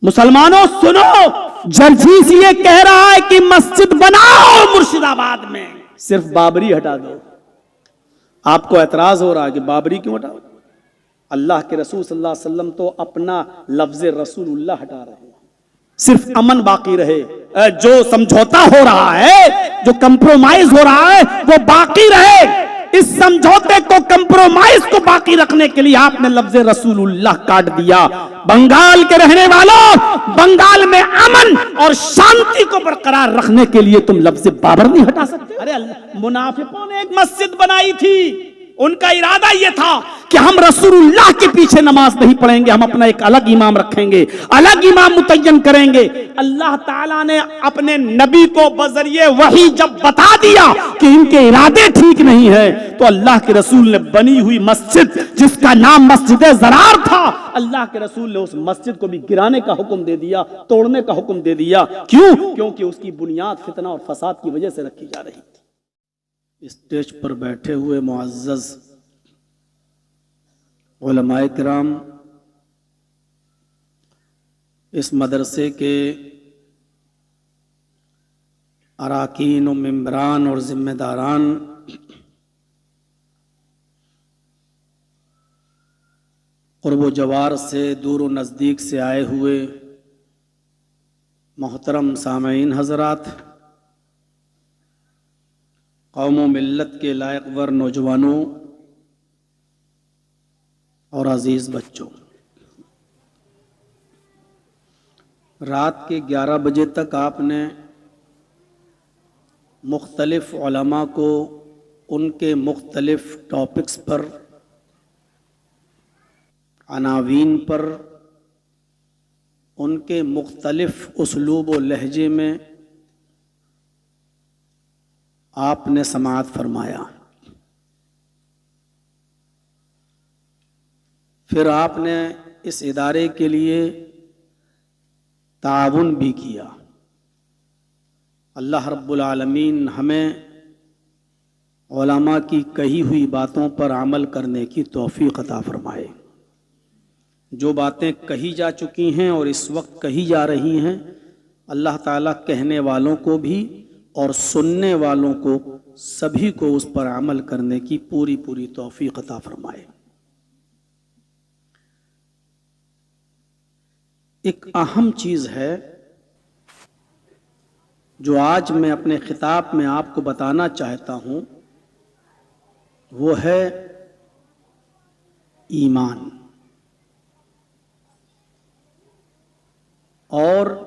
मुसलमानों सुनो, जर्जीस ये कह रहा है कि मस्जिद बनाओ मुर्शिदाबाद में, सिर्फ बाबरी हटा दो। आपको एतराज हो रहा है कि बाबरी क्यों हटाओ? अल्लाह के रसूल सल्लल्लाहु अलैहि वसल्लम तो अपना लफ्ज रसूलुल्लाह हटा रहे हैं, सिर्फ अमन बाकी रहे। जो समझौता हो रहा है, जो कंप्रोमाइज हो रहा है, वो बाकी रहे। इस समझौते को, कंप्रोमाइज को बाकी रखने के लिए आपने लफ्ज रसूलुल्लाह काट दिया। बंगाल के रहने वालों, बंगाल में अमन और शांति को बरकरार रखने के लिए तुम लफ्ज बाबर नहीं हटा सकते। अरे मुनाफिकों ने एक मस्जिद बनाई थी, उनका इरादा यह था कि हम रसूलुल्लाह के पीछे नमाज नहीं पढ़ेंगे, हम अपना एक अलग इमाम रखेंगे, अलग इमाम मुतय्यन करेंगे। अल्लाह ताला ने अपने नबी को बजरिए वही जब बता दिया कि इनके इरादे ठीक नहीं है, तो अल्लाह के रसूल ने बनी हुई मस्जिद, जिसका नाम मस्जिद ज़रार था, अल्लाह के रसूल ने उस मस्जिद को भी गिराने का हुक्म दे दिया, तोड़ने का हुक्म दे दिया। क्यों? क्योंकि उसकी बुनियाद फितना और फसाद की वजह से रखी जा रही थी। स्टेज पर बैठे हुए मुअज़्ज़ज़ उलमाए किराम, इस मदरसे के अराकीन और मेंबरान और जिम्मेदारान, क़ुर्ब जवार से, दूर व नज़दीक से आए हुए मोहतरम सामईन हज़रात, कौम व मिल्लत के लायकवर नौजवानों और अजीज़ बच्चों, रात के 11 बजे तक आपने मुख्तलिफ़ उलमा को उनके मुख्तलिफ़ टॉपिक्स पर, अनावीन पर, उनके मुख्तलिफ़ उसलूब व लहजे में आपने समाअत फरमाया। फिर आपने इस इदारे के लिए ताउन भी किया। अल्लाह रब्बुल आलमीन हमें उलमा की कही हुई बातों पर अमल करने की तौफीक अता फरमाए। जो बातें कही जा चुकी हैं और इस वक्त कही जा रही हैं, अल्लाह ताला कहने वालों को भी और सुनने वालों को, सभी को उस पर अमल करने की पूरी पूरी तौफीक अता फरमाए। एक अहम चीज़ है जो आज मैं अपने खिताब में आपको बताना चाहता हूँ, वो है ईमान और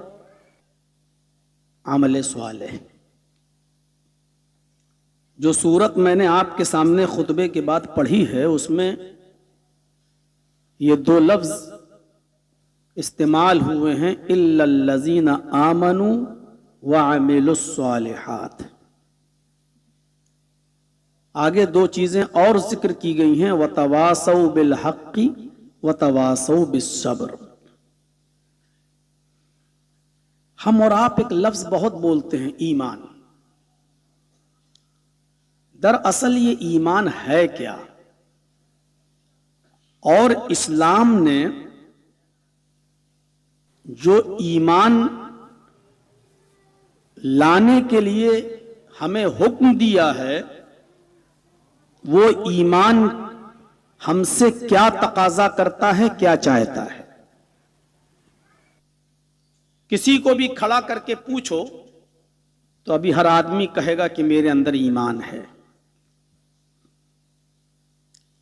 अमल स्वालेह। जो सूरत मैंने आपके सामने खुतबे के बाद पढ़ी है, उसमें ये दो लफ्ज़ इस्तेमाल हुए हैं, इल्लल्लज़ीना आमनू व अमिलुस्सालिहात। आगे दो चीज़ें और जिक्र की गई हैं, वतवासौ बिल हक़्क़ि वतवासौ बिस्सब्र। हम और आप एक लफ्ज़ बहुत बोलते हैं, ईमान। दरअसल ये ईमान है क्या? और इस्लाम ने जो ईमान लाने के लिए हमें हुक्म दिया है, वो ईमान हमसे क्या तकाजा करता है, क्या चाहता है? किसी को भी खड़ा करके पूछो तो अभी हर आदमी कहेगा कि मेरे अंदर ईमान है।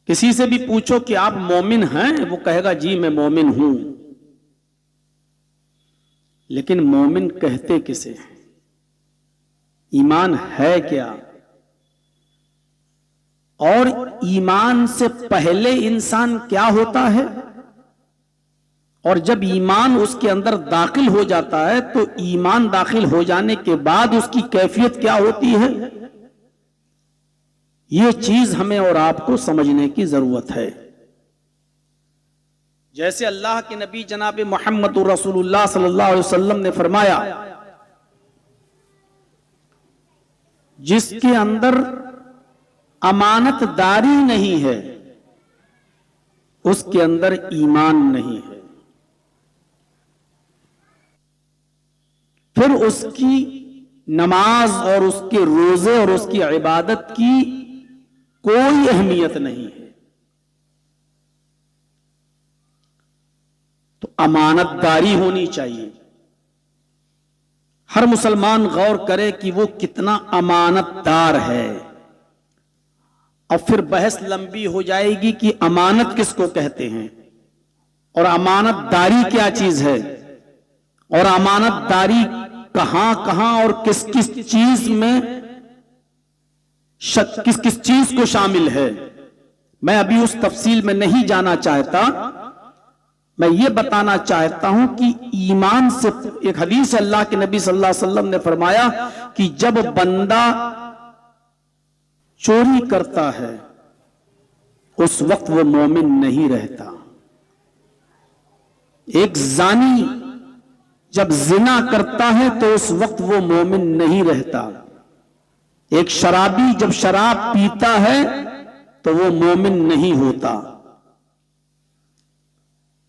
किसी से भी पूछो कि आप मोमिन हैं, वो कहेगा जी मैं मोमिन हूं। लेकिन मोमिन कहते किसे हैं? ईमान है क्या? और ईमान से पहले इंसान क्या होता है, और जब ईमान उसके अंदर दाखिल हो जाता है तो ईमान दाखिल हो जाने के बाद उसकी कैफियत क्या होती है, ये चीज हमें और आपको समझने की जरूरत है। जैसे अल्लाह के नबी जनाब मोहम्मद रसूलुल्लाह सल्लल्लाहु अलैहि वसल्लम ने फरमाया, जिसके अंदर अमानतदारी नहीं है उसके अंदर ईमान नहीं है। फिर उसकी नमाज और उसके रोजे और उसकी इबादत की कोई अहमियत नहीं है। तो अमानतदारी होनी चाहिए। हर मुसलमान गौर करे कि वो कितना अमानतदार है। और फिर बहस लंबी हो जाएगी कि अमानत किसको कहते हैं और अमानतदारी क्या चीज है और अमानतदारी कहां कहां और किस किस चीज में किस किस चीज को शामिल है। मैं अभी उस तफसील में नहीं जाना चाहता। मैं ये बताना चाहता हूं कि ईमान से एक हदीस अल्लाह के नबी सल्लल्लाहु अलैहि वसल्लम ने फरमाया कि जब बंदा चोरी करता है उस वक्त वो मोमिन नहीं रहता। एक जानी जब जिना करता है तो उस वक्त वो मोमिन नहीं रहता। एक शराबी जब शराब पीता है तो वो मोमिन नहीं होता।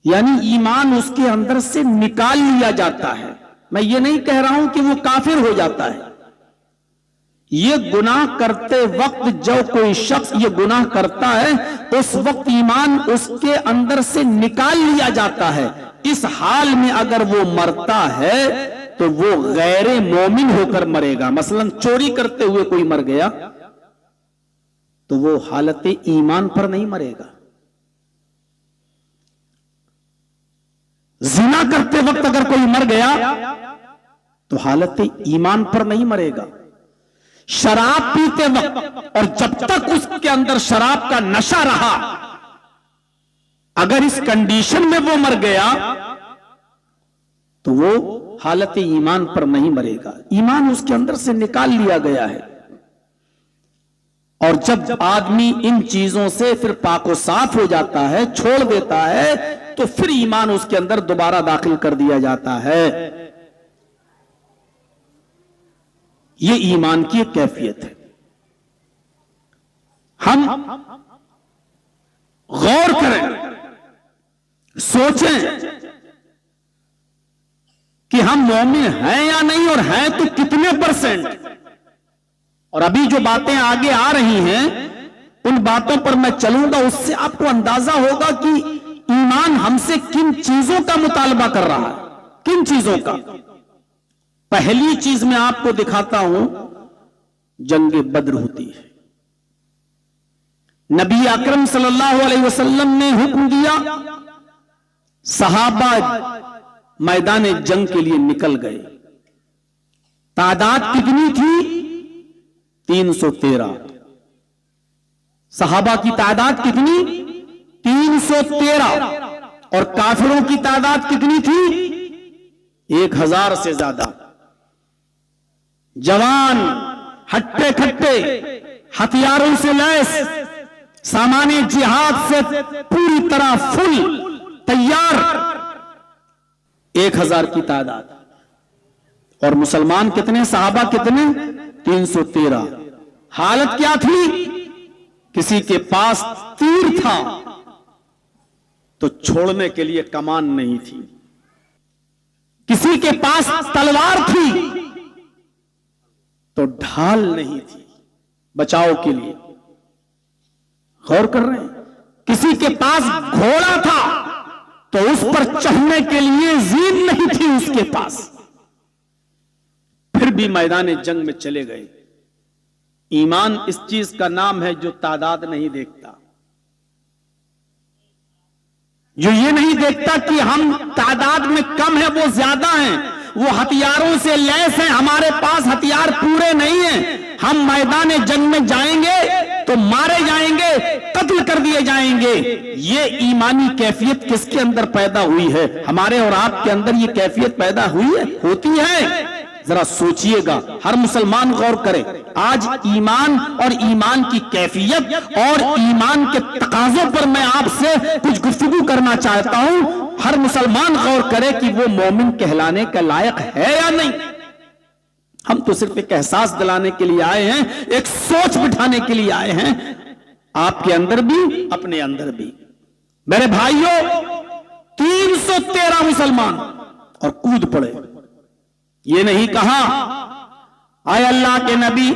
यानी ईमान उसके अंदर से निकाल लिया जाता है। मैं ये नहीं कह रहा हूं कि वो काफिर हो जाता है। ये गुनाह करते वक्त जो कोई शख्स ये गुनाह करता है उस वक्त ईमान उसके अंदर से निकाल लिया जाता है। इस हाल में अगर वो मरता है तो वो गैर मोमिन होकर मरेगा। मसलन चोरी करते हुए कोई मर गया तो वो हालत ईमान पर नहीं मरेगा। जिना करते वक्त अगर कोई मर गया तो हालत ईमान पर नहीं मरेगा। शराब पीते वक्त और जब तक उसके अंदर शराब का नशा रहा अगर इस कंडीशन में वो मर गया तो वो हालत ईमान पर नहीं मरेगा। ईमान उसके अंदर से निकाल लिया गया है। और जब आदमी इन चीजों से फिर पाको साफ हो जाता है, छोड़ देता है, तो फिर ईमान उसके अंदर दोबारा दाखिल कर दिया जाता है। ये ईमान की एक कैफियत है। हम गौर करें, सोचें कि हम मोमिन हैं या नहीं और हैं तो कितने परसेंट। और अभी जो बातें आगे आ रही हैं उन बातों पर मैं चलूंगा, उससे आपको अंदाजा होगा कि ईमान हमसे किन चीजों का मुतालबा कर रहा है, किन चीजों का। पहली चीज मैं आपको दिखाता हूं, जंग बद्र होती है। नबी अकरम सल्लल्लाहु अलैहि वसल्लम ने हुक्म दिया, सहाबा मैदान जंग के लिए निकल गए। तादाद कितनी थी? 313। सहाबा की तादाद कितनी? 313। और काफिरों की तादाद कितनी थी? 1000 से ज्यादा। जवान हट्टे खट्टे हथियारों से लैस, सामान्य जिहाद से पूरी तरह फुल तैयार, 1000 की तादाद। और मुसलमान कितने? सहाबा कितने? 313। हालत क्या थी? किसी के पास तीर था तो छोड़ने के लिए कमान नहीं थी, किसी के पास तलवार थी तो ढाल नहीं थी बचाव के लिए। गौर कर रहे हैं? किसी के पास घोड़ा था तो उस पर चढ़ने के लिए जीन नहीं थी उसके पास, फिर भी मैदान जंग में चले गए। ईमान इस चीज का नाम है जो तादाद नहीं देखता, जो ये नहीं देखता कि हम तादाद में कम है वो ज्यादा हैं, वो हथियारों से लैस हैं, हमारे पास हथियार पूरे नहीं हैं। हम मैदान जंग में जाएंगे तो मारे जाएंगे, कत्ल कर दिए जाएंगे। ये ईमानी कैफियत किसके अंदर पैदा हुई है? हमारे और आपके अंदर ये कैफियत पैदा हुई है, होती है। जरा सोचिएगा, हर मुसलमान गौर करे। आज ईमान और ईमान की कैफियत और ईमान के तकाजों पर मैं आपसे कुछ गुफ्तगू करना चाहता हूं। हर मुसलमान गौर करे कि वो मोमिन कहलाने का लायक है या नहीं। हम तो सिर्फ एक एहसास दिलाने के लिए आए हैं, एक सोच बिठाने के लिए आए हैं, आपके अंदर भी अपने अंदर भी। मेरे भाइयों, 313 मुसलमान और कूद पड़े। ये नहीं कहा आए अल्लाह के नबी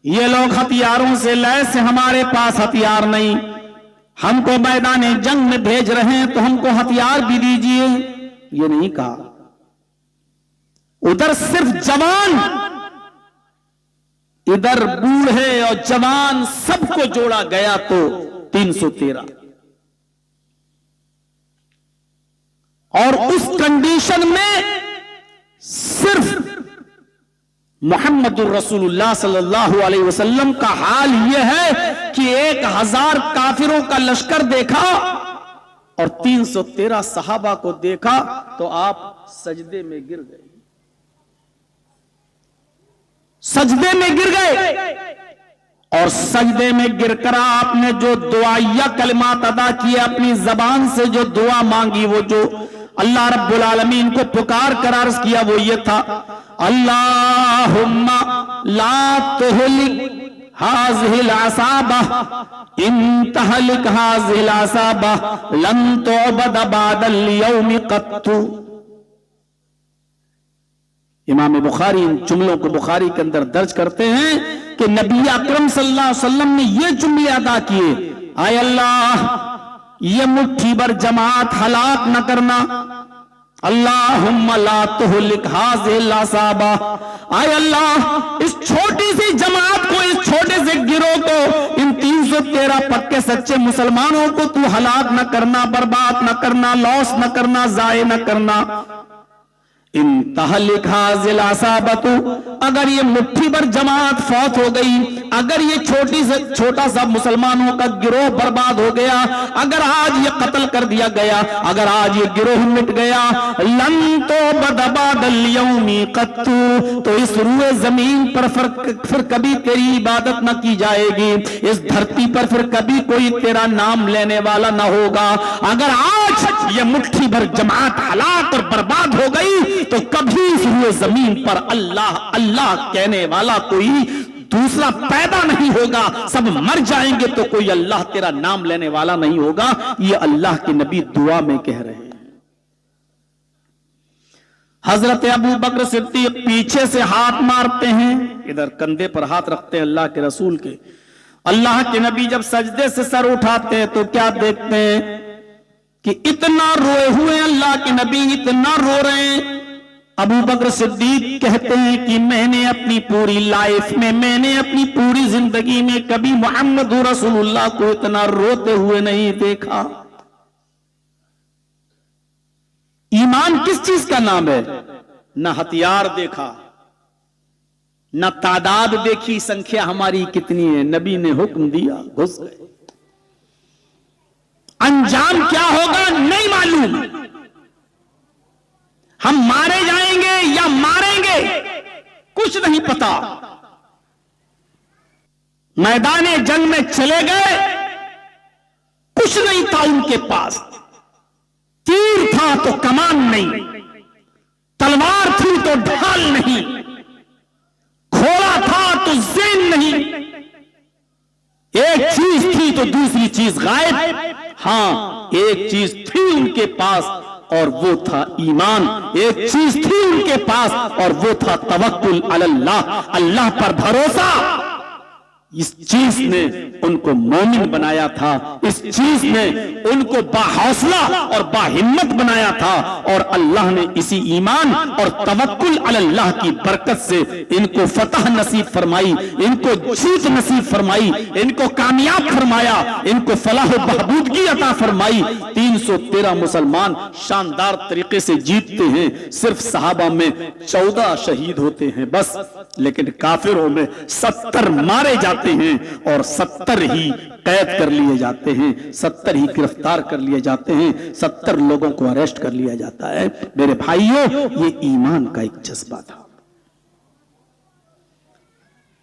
ये लोग हथियारों से लैस हैं, हमारे पास हथियार नहीं, हमको मैदान जंग में भेज रहे हैं तो हमको हथियार भी दीजिए। ये नहीं कहा। उधर सिर्फ जवान, इधर बूढ़े और जवान सबको जोड़ा गया तो 313। और उस कंडीशन में सिर्फ मोहम्मदुर रसूलुल्लाह सल्लल्लाहु अलैहि वसल्लम का हाल यह है कि 1000 काफिरों का लश्कर देखा और 313 सहाबा को देखा तो आप सजदे में गिर गए, सजदे में गिर गए। और सजदे में गिरकर आपने जो दुआया कलिमात अदा किए, अपनी जबान से जो दुआ मांगी, वो जो अल्लाह रब्बुल आलमीन को पुकार कर अर्ज किया, वो ये था अल्लाहुम्मा ला तुहलिक हाज़िहिल असाबा इन तहलिक हाज़िहिल असाबा लन तुअबद बअदल यौमि क़त्तु। इमाम बुखारी इन जुमलों को बुखारी के अंदर दर्ज करते हैं कि नबी अकरम सल्लल्लाहु अलैहि वसल्लम ने ये जुमले अदा किए, आय अल्लाह ये मुट्ठी भर जमात हलाक न करना, अल्लाहुम्मा ला तुहलिक हाज़िहिल असाबा, आय अल्लाह इस छोटी सी जमात को, इस छोटे से गिरोह को, इन 313 पक्के सच्चे मुसलमानों को तू हलाक न करना, बर्बाद न करना, लॉस न करना, जाये न करना। इन तहलिक हाज़िल असाबतु, अगर ये मुट्ठी भर जमात फौत हो गई, अगर ये छोटा सा मुसलमानों का गिरोह बर्बाद हो गया, अगर आज ये कत्ल कर दिया गया, अगर आज ये गिरोह मिट गया, लन तो बदबादल यौमी क़त्तु, तो इस रूए जमीन पर फिर कभी तेरी इबादत न की जाएगी, इस धरती पर फिर कभी कोई तेरा नाम लेने वाला न होगा। अगर आज ये मुट्ठी भर जमात हलाक और बर्बाद हो गई तो कभी इस रूए जमीन पर अल्लाह अल्लाह कहने वाला कोई दूसरा पैदा नहीं होगा, सब मर जाएंगे तो कोई अल्लाह तेरा नाम लेने वाला नहीं होगा। ये अल्लाह के नबी दुआ में कह रहे हैं। हजरत अबू बकर सिद्दीक पीछे से हाथ मारते हैं, इधर कंधे पर हाथ रखते हैं अल्लाह के रसूल के। अल्लाह के नबी जब सजदे से सर उठाते हैं तो क्या देखते हैं कि इतना रोए हुए अल्लाह के नबी, इतना रो रहे हैं। अबू बकर सिद्दीक कहते हैं कि मैंने अपनी पूरी लाइफ में, मैंने अपनी पूरी जिंदगी में कभी मोहम्मद रसूलुल्लाह को इतना रोते हुए नहीं देखा। ईमान किस चीज का नाम है? न हथियार देखा, न तादाद देखी, संख्या हमारी कितनी है, नबी ने हुक्म दिया घुस गए। अंजाम क्या होगा नहीं मालूम, हम मारे जाएंगे या मारेंगे कुछ नहीं पता। मैदान जंग में चले गए, कुछ नहीं था उनके पास, तीर था तो कमान नहीं, तलवार थी तो ढाल नहीं, घोड़ा था तो ज़ेन नहीं, एक चीज थी तो दूसरी चीज गायब। हां, एक चीज थी उनके पास और वो था ईमान, एक चीज थी उनके पास और वो था तवक्कुल अलल्लाह, अल्लाह पर भरोसा। इस चीज ने उनको मोमिन बनाया था, इस चीज ने उनको बाहौसला और बाहिम्मत बनाया था। और अल्लाह ने इसी ईमान और तवक्कुल अलल्लाह की बरकत से इनको फतह नसीब फरमाई, इनको जीत नसीब फरमाई, इनको कामयाब फरमाया, इनको फलाह बहबूदगी अता फरमाई। 313 मुसलमान शानदार तरीके से जीतते हैं। सिर्फ सहाबा में 14 शहीद होते हैं बस, लेकिन काफिरों में 70 मारे जाते हैं और 70 ही कैद कर लिए जाते हैं, 70 ही गिरफ्तार कर लिए जाते हैं, 70 लोगों को अरेस्ट कर लिया जाता है। मेरे भाइयों, ये ईमान का एक जज्बा था।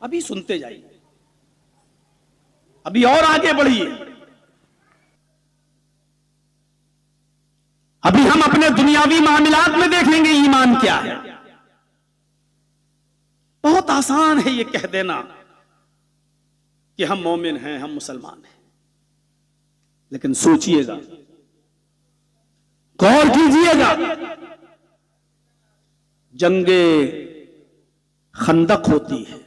अभी सुनते जाइए, अभी और आगे बढ़िए। अभी हम अपने दुनियावी मामलात में देखेंगे ईमान क्या है। बहुत आसान है ये कह देना कि हम मोमिन हैं, हम मुसलमान हैं, लेकिन सोचिएगा, गौर कीजिएगा, जंगे खंदक होती है।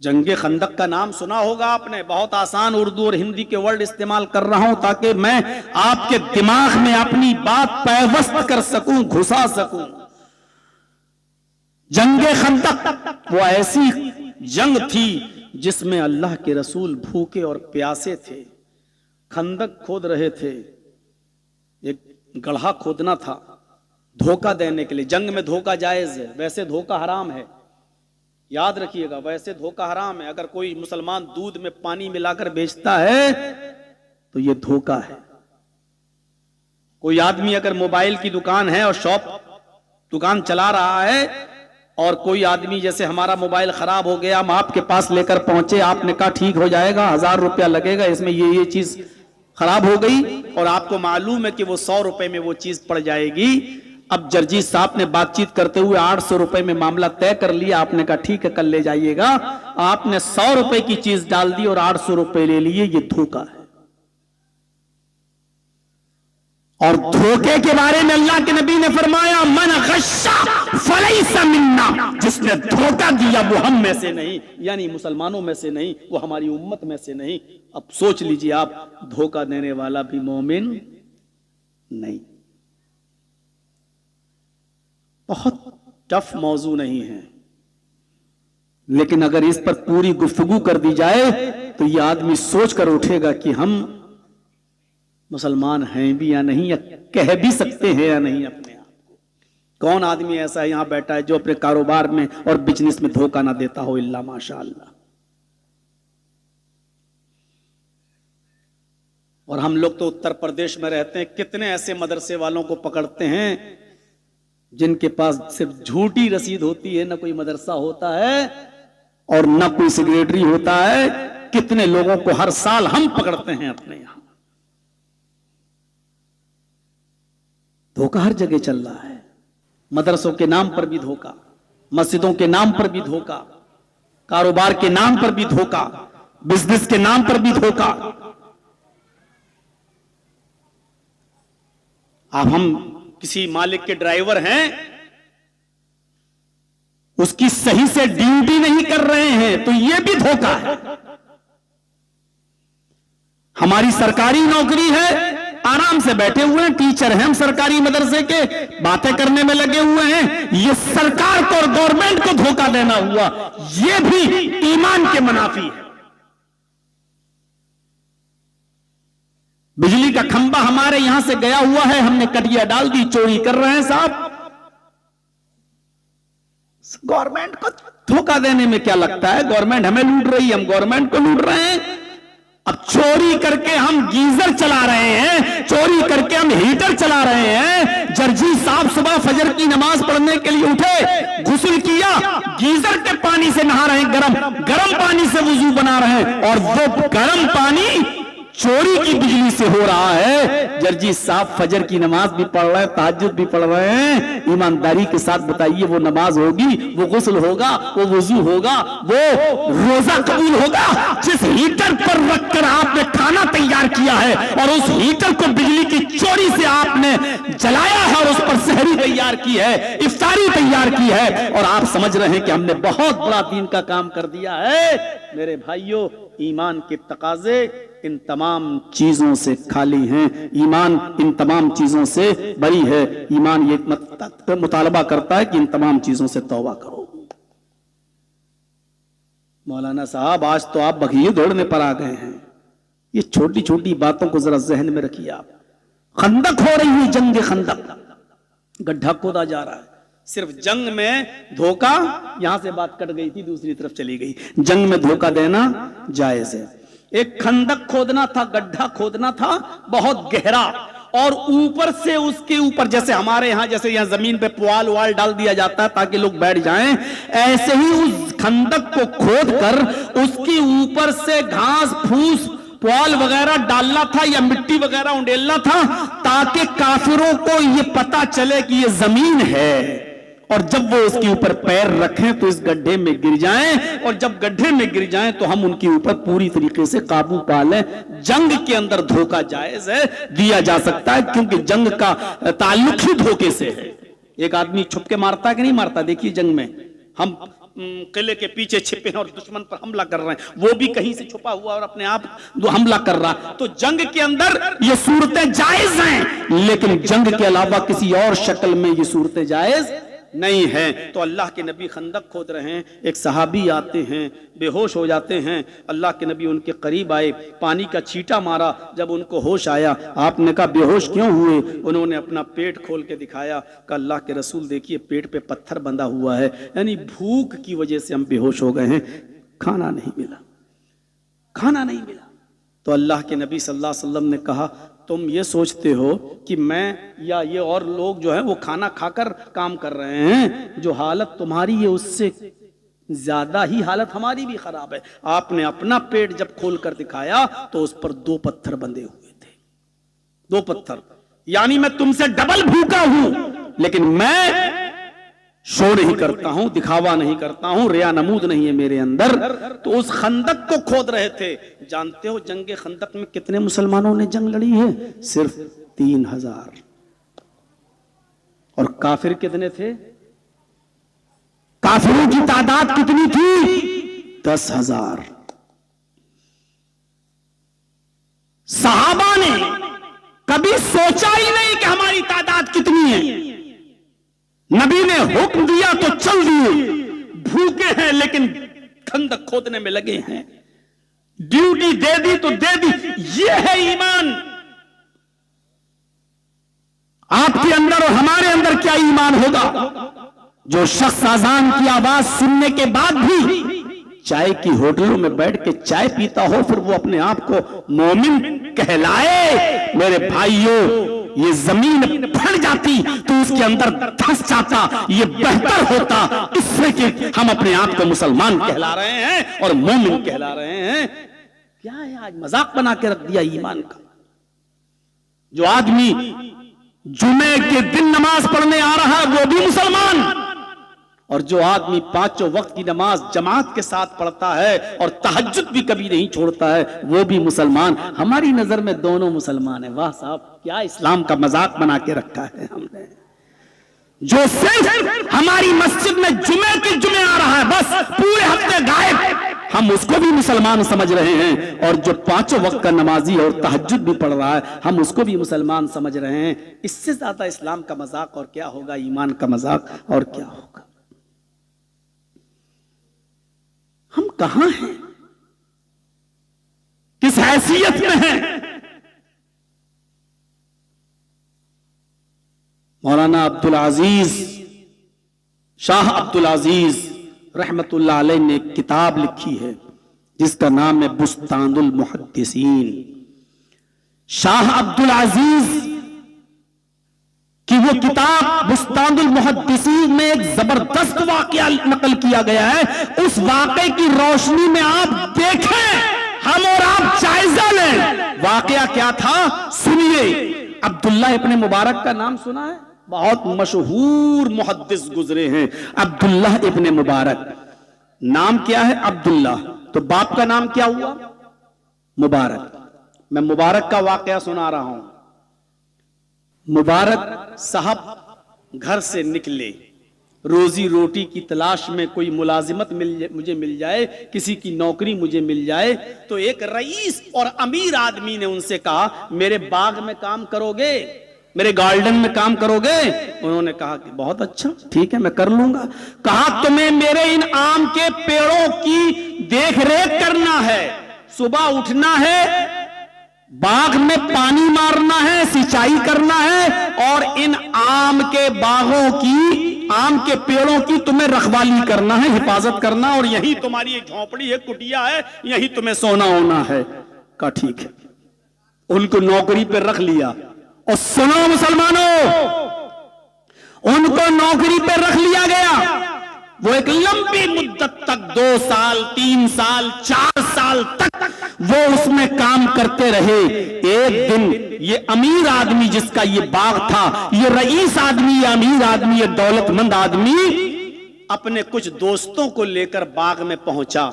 जंगे खंदक का नाम सुना होगा आपने। बहुत आसान उर्दू और हिंदी के वर्ड इस्तेमाल कर रहा हूं ताकि मैं आपके दिमाग में अपनी बात पैवस्त कर सकूं, घुसा सकूं। जंगे खंदक वो ऐसी जंग थी जिसमें अल्लाह के रसूल भूखे और प्यासे थे, खंदक खोद रहे थे। एक गड्ढा खोदना था धोखा देने के लिए। जंग में धोखा जायज है, वैसे धोखा हराम है, याद रखिएगा। वैसे धोखा हराम है। अगर कोई मुसलमान दूध में पानी मिलाकर बेचता है तो यह धोखा है। कोई आदमी अगर मोबाइल की दुकान है और दुकान चला रहा है, और कोई आदमी, जैसे हमारा मोबाइल खराब हो गया, हम आपके पास लेकर पहुंचे, आपने कहा ठीक हो जाएगा, 1000 रुपया लगेगा, इसमें ये चीज खराब हो गई, और आपको मालूम है कि वो 100 रुपए में वो चीज पड़ जाएगी। अब जर्जी साहब ने बातचीत करते हुए 800 रुपए में मामला तय कर लिया। आपने कहा ठीक है, कल ले जाइएगा। आपने 100 रुपए की चीज डाल दी और 800 रुपए ले लिए। ये धोखा है। और धोखे के बारे में अल्लाह के नबी ने फरमाया, मन गश्शा फलैसा मिन्ना, जिसने धोखा दिया वो हम में से नहीं, यानी मुसलमानों में से नहीं, वो हमारी उम्मत में से नहीं। अब सोच लीजिए आप, धोखा देने वाला भी मोमिन नहीं। बहुत टफ मौजू नहीं है, लेकिन अगर इस पर पूरी गुफ्तगू कर दी जाए तो यह आदमी सोच कर उठेगा कि हम मुसलमान हैं भी या नहीं, या कह भी सकते हैं या नहीं अपने आप को। कौन आदमी ऐसा है यहां बैठा है जो अपने कारोबार में और बिजनेस में धोखा ना देता हो? इल्ला माशाअल्लाह। और हम लोग तो उत्तर प्रदेश में रहते हैं, कितने ऐसे मदरसे वालों को पकड़ते हैं जिनके पास सिर्फ झूठी रसीद होती है, ना कोई मदरसा होता है और ना कोई सेक्रेटरी होता है। कितने लोगों को हर साल हम पकड़ते हैं अपने यहां। धोखा हर जगह चल रहा है। मदरसों के नाम पर भी धोखा, मस्जिदों के नाम पर भी धोखा, कारोबार के नाम पर भी धोखा, बिजनेस के नाम पर भी धोखा। अब हम किसी मालिक के ड्राइवर हैं, उसकी सही से ड्यूटी नहीं कर रहे हैं तो यह भी धोखा है। हमारी सरकारी नौकरी है, आराम से बैठे हुए हैं, टीचर हैं हम सरकारी मदरसे के, बातें करने में लगे हुए हैं। ये सरकार को और गवर्नमेंट को धोखा देना हुआ, ये भी ईमान के मुनाफी है। बिजली का खंभा हमारे यहां से गया हुआ है, हमने कटिया डाल दी, चोरी कर रहे हैं साहब। गवर्नमेंट को धोखा देने में क्या लगता है? गवर्नमेंट हमें लूट रही है, हम गवर्नमेंट को लूट रहे हैं। अब चोरी करके हम गीजर चला रहे हैं, चोरी करके हम हीटर चला रहे हैं। जर्जी साहब सुबह फजर की नमाज पढ़ने के लिए उठे, गुस्ल किया, गीजर के पानी से नहा रहे हैं, गरम पानी से वुजू बना रहे हैं, और वो गरम पानी चोरी की बिजली से हो रहा है। जर्जी साहब फजर की नमाज भी पढ़ रहे हैं, तहज्जुद भी पढ़ रहे हैं। ईमानदारी के साथ बताइए, वो नमाज होगी, वो गुस्ल होगा, वो वुजू होगा, वो रोजा कबूल होगा जिस हीटर पर रखकर आपने खाना तैयार किया है और उस हीटर को बिजली की चोरी से आपने जलाया है और उस पर सहरी तैयार की है, इफ्तारी तैयार की है, और आप समझ रहे हैं कि हमने बहुत बड़ा दीन का काम कर दिया है। मेरे भाइयों, ईमान के तकाजे इन तमाम चीजों से खाली हैं। ईमान इन तमाम चीजों से बरी है। ईमान ये मुतालबा करता है कि इन तमाम चीजों से तौबा करो। मौलाना साहब, आज तो आप बघिये दौड़ने पर आ गए हैं। ये छोटी छोटी बातों को जरा जहन में रखिए। आप खंदक हो रही है, जंग खंदक, गड्ढा खोदा जा रहा है। सिर्फ जंग में धोखा, यहां से बात कट गई थी, दूसरी तरफ चली गई। जंग में धोखा देना जायज है। एक खंदक खोदना था, गड्ढा खोदना था बहुत गहरा, और ऊपर से उसके ऊपर, जैसे हमारे यहां जैसे यहां जमीन पे पुआल वाल डाल दिया जाता है ताकि लोग बैठ जाएं, ऐसे ही उस खंदक को खोद कर उसके ऊपर से घास फूस पुआल वगैरह डालना था या मिट्टी वगैरह उंडेलना था, ताकि काफिरों को यह पता चले कि यह जमीन है, और जब वो उसके ऊपर पैर रखें तो इस गड्ढे में गिर जाएं, और जब गड्ढे में गिर जाएं तो हम उनके ऊपर पूरी तरीके से काबू पा लें। जंग के अंदर धोखा जायज है, दिया जा सकता है, क्योंकि जंग का ताल्लुक ही धोखे से है। एक आदमी छुप के मारता है कि नहीं मारता? देखिए जंग में हम किले के पीछे छिपे हैं और दुश्मन पर हमला कर रहे हैं, वो भी कहीं से छुपा हुआ और अपने आप हमला कर रहा। तो जंग के अंदर ये सूरतें जायज हैं, लेकिन जंग के अलावा किसी और शक्ल में ये सूरतें जायज नहीं है। तो अल्लाह के नबी खंदक खोद रहे हैं, एक सहाबी आते हैं, बेहोश हो जाते हैं। अल्लाह के नबी उनके करीब आए, पानी का छींटा मारा, जब उनको होश आया आपने कहा बेहोश क्यों हुए? उन्होंने अपना पेट खोल के दिखाया, कहा अल्लाह के रसूल देखिए पेट पे पत्थर बंधा हुआ है, यानी भूख की वजह से हम बेहोश हो गए हैं, खाना नहीं मिला, खाना नहीं मिला। तो अल्लाह के नबी सल्लल्लाहु अलैहि वसल्लम ने कहा तुम ये सोचते हो कि मैं या ये और लोग जो है वो खाना खाकर काम कर रहे हैं, जो हालत तुम्हारी है उससे ज्यादा ही हालत हमारी भी खराब है। आपने अपना पेट जब खोल कर दिखाया तो उस पर 2 पत्थर बंधे हुए थे, 2 पत्थर, यानी मैं तुमसे डबल भूखा हूं, लेकिन मैं शो नहीं करता हूं, दिखावा नहीं करता हूं, रिया नमूद नहीं है मेरे अंदर। तो उस खंदक को खोद रहे थे। जानते हो जंगे खंदक में कितने मुसलमानों ने जंग लड़ी है? सिर्फ 3000। और काफिर कितने थे? काफिरों की तादाद कितनी थी? 10,000। सहाबा ने कभी सोचा ही नहीं कि हमारी तादाद कितनी है। नबी ने हुक्म दिया तो चल दिए, भूखे हैं लेकिन खंदक खोदने में लगे हैं, ड्यूटी दे दी तो दे दी। ये है ईमान। आपके अंदर और हमारे अंदर क्या ईमान होगा? जो शख्स अजान की आवाज सुनने के बाद भी चाय की होटलों में बैठ के चाय पीता हो, फिर वो अपने आप को मोमिन कहलाए। मेरे भाइयों, ये जमीन फट जाती तो उसके अंदर धंस जाता, ये बेहतर होता इससे कि हम अपने आप को मुसलमान कहला रहे हैं और मोमिन कहला रहे हैं। क्या है आज मजाक बना के रख दिया ईमान का। जो आदमी जुमे के दिन नमाज पढ़ने आ रहा है वो भी मुसलमान, और जो आदमी 5 वक्त की नमाज जमात के साथ पढ़ता है और तहज्जुद भी कभी नहीं छोड़ता है वो भी मुसलमान। हमारी नजर में दोनों मुसलमान है। वाह साहब, क्या इस्लाम का मजाक बना के रखा है हमने। जो सिर्फ हमारी मस्जिद में जुमे के जुमे आ रहा है, बस पूरे हफ्ते गायब, हम उसको भी मुसलमान समझ रहे हैं। और जो 5 वक्त का नमाजी और तहज्जुद भी पढ़ रहा है, हम उसको भी मुसलमान समझ रहे हैं। इससे ज्यादा इस्लाम का मजाक और क्या होगा, ईमान का मजाक और क्या होगा। हम कहां हैं, किस हैसियत में हैं? मौलाना अब्दुल अजीज, शाह अब्दुल अजीज रहमतुल्लाह अलैह ने एक किताब लिखी है जिसका नाम है बुस्तानुल मुहद्दिसीन। शाह अब्दुल अजीज कि वो किताब बुस्तानुल मुहद्दिसीन में एक जबरदस्त वाकया नकल किया गया है। उस वाकये की रोशनी में आप देखें, हम और आप जायजा लें। वाकया क्या था सुनिए। अब्दुल्लाह इब्ने मुबारक का नाम सुना है? बहुत मशहूर मुहद्दिस गुजरे हैं अब्दुल्लाह इब्ने मुबारक। नाम क्या है? अब्दुल्लाह। तो बाप का नाम क्या हुआ? मुबारक। मैं मुबारक का वाकया सुना रहा हूं। मुबारक साहब घर से निकले, रोजी रोटी की तलाश में, कोई मुलाजिमत मुझे मिल जाए, किसी की नौकरी मुझे मिल जाए। तो एक रईस और अमीर आदमी ने उनसे कहा मेरे बाग में काम करोगे, मेरे गार्डन में काम करोगे? उन्होंने कहा कि बहुत अच्छा, ठीक है मैं कर लूंगा। कहा तुम्हें मेरे इन आम के पेड़ों की देख रेख करना है, सुबह उठना है, बाग में पानी मारना है, सिंचाई करना है, और इन आम के बागों की, आम के पेड़ों की तुम्हें रखवाली करना है, हिफाजत करना, और यही तुम्हारी एक झोंपड़ी है, कुटिया है, यही तुम्हें सोना होना है। कहा ठीक है। उनको नौकरी पर रख लिया। और सुनो मुसलमानों, उनको नौकरी पर रख लिया गया। वो एक लंबी मुद्दत तक 2 साल 3 साल 4 साल तक वो उसमें काम करते रहे। एक दिन ये अमीर आदमी जिसका ये बाग था, ये रईस आदमी, ये अमीर आदमी, ये दौलतमंद आदमी अपने कुछ दोस्तों को लेकर बाग में पहुंचा।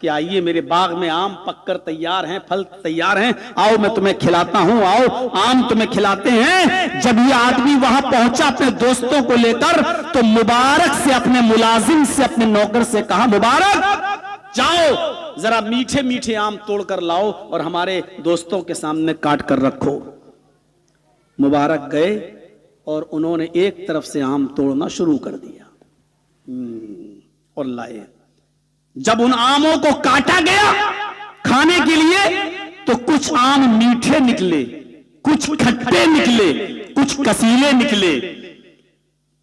कि आइए मेरे बाग में आम पककर तैयार हैं, फल तैयार हैं, आओ मैं तुम्हें खिलाता हूं, आओ आम तुम्हें खिलाते हैं। जब ये आदमी वहां पहुंचा अपने दोस्तों को लेकर, तो मुबारक से अपने मुलाजिम से, अपने नौकर से कहा, मुबारक जाओ जरा मीठे मीठे आम तोड़कर लाओ और हमारे दोस्तों के सामने काट कर रखो। मुबारक गए और उन्होंने एक तरफ से आम तोड़ना शुरू कर दिया और लाए। जब उन आमों को काटा गया खाने के लिए, तो कुछ आम मीठे निकले, कुछ खट्टे निकले, कुछ कसीले निकले।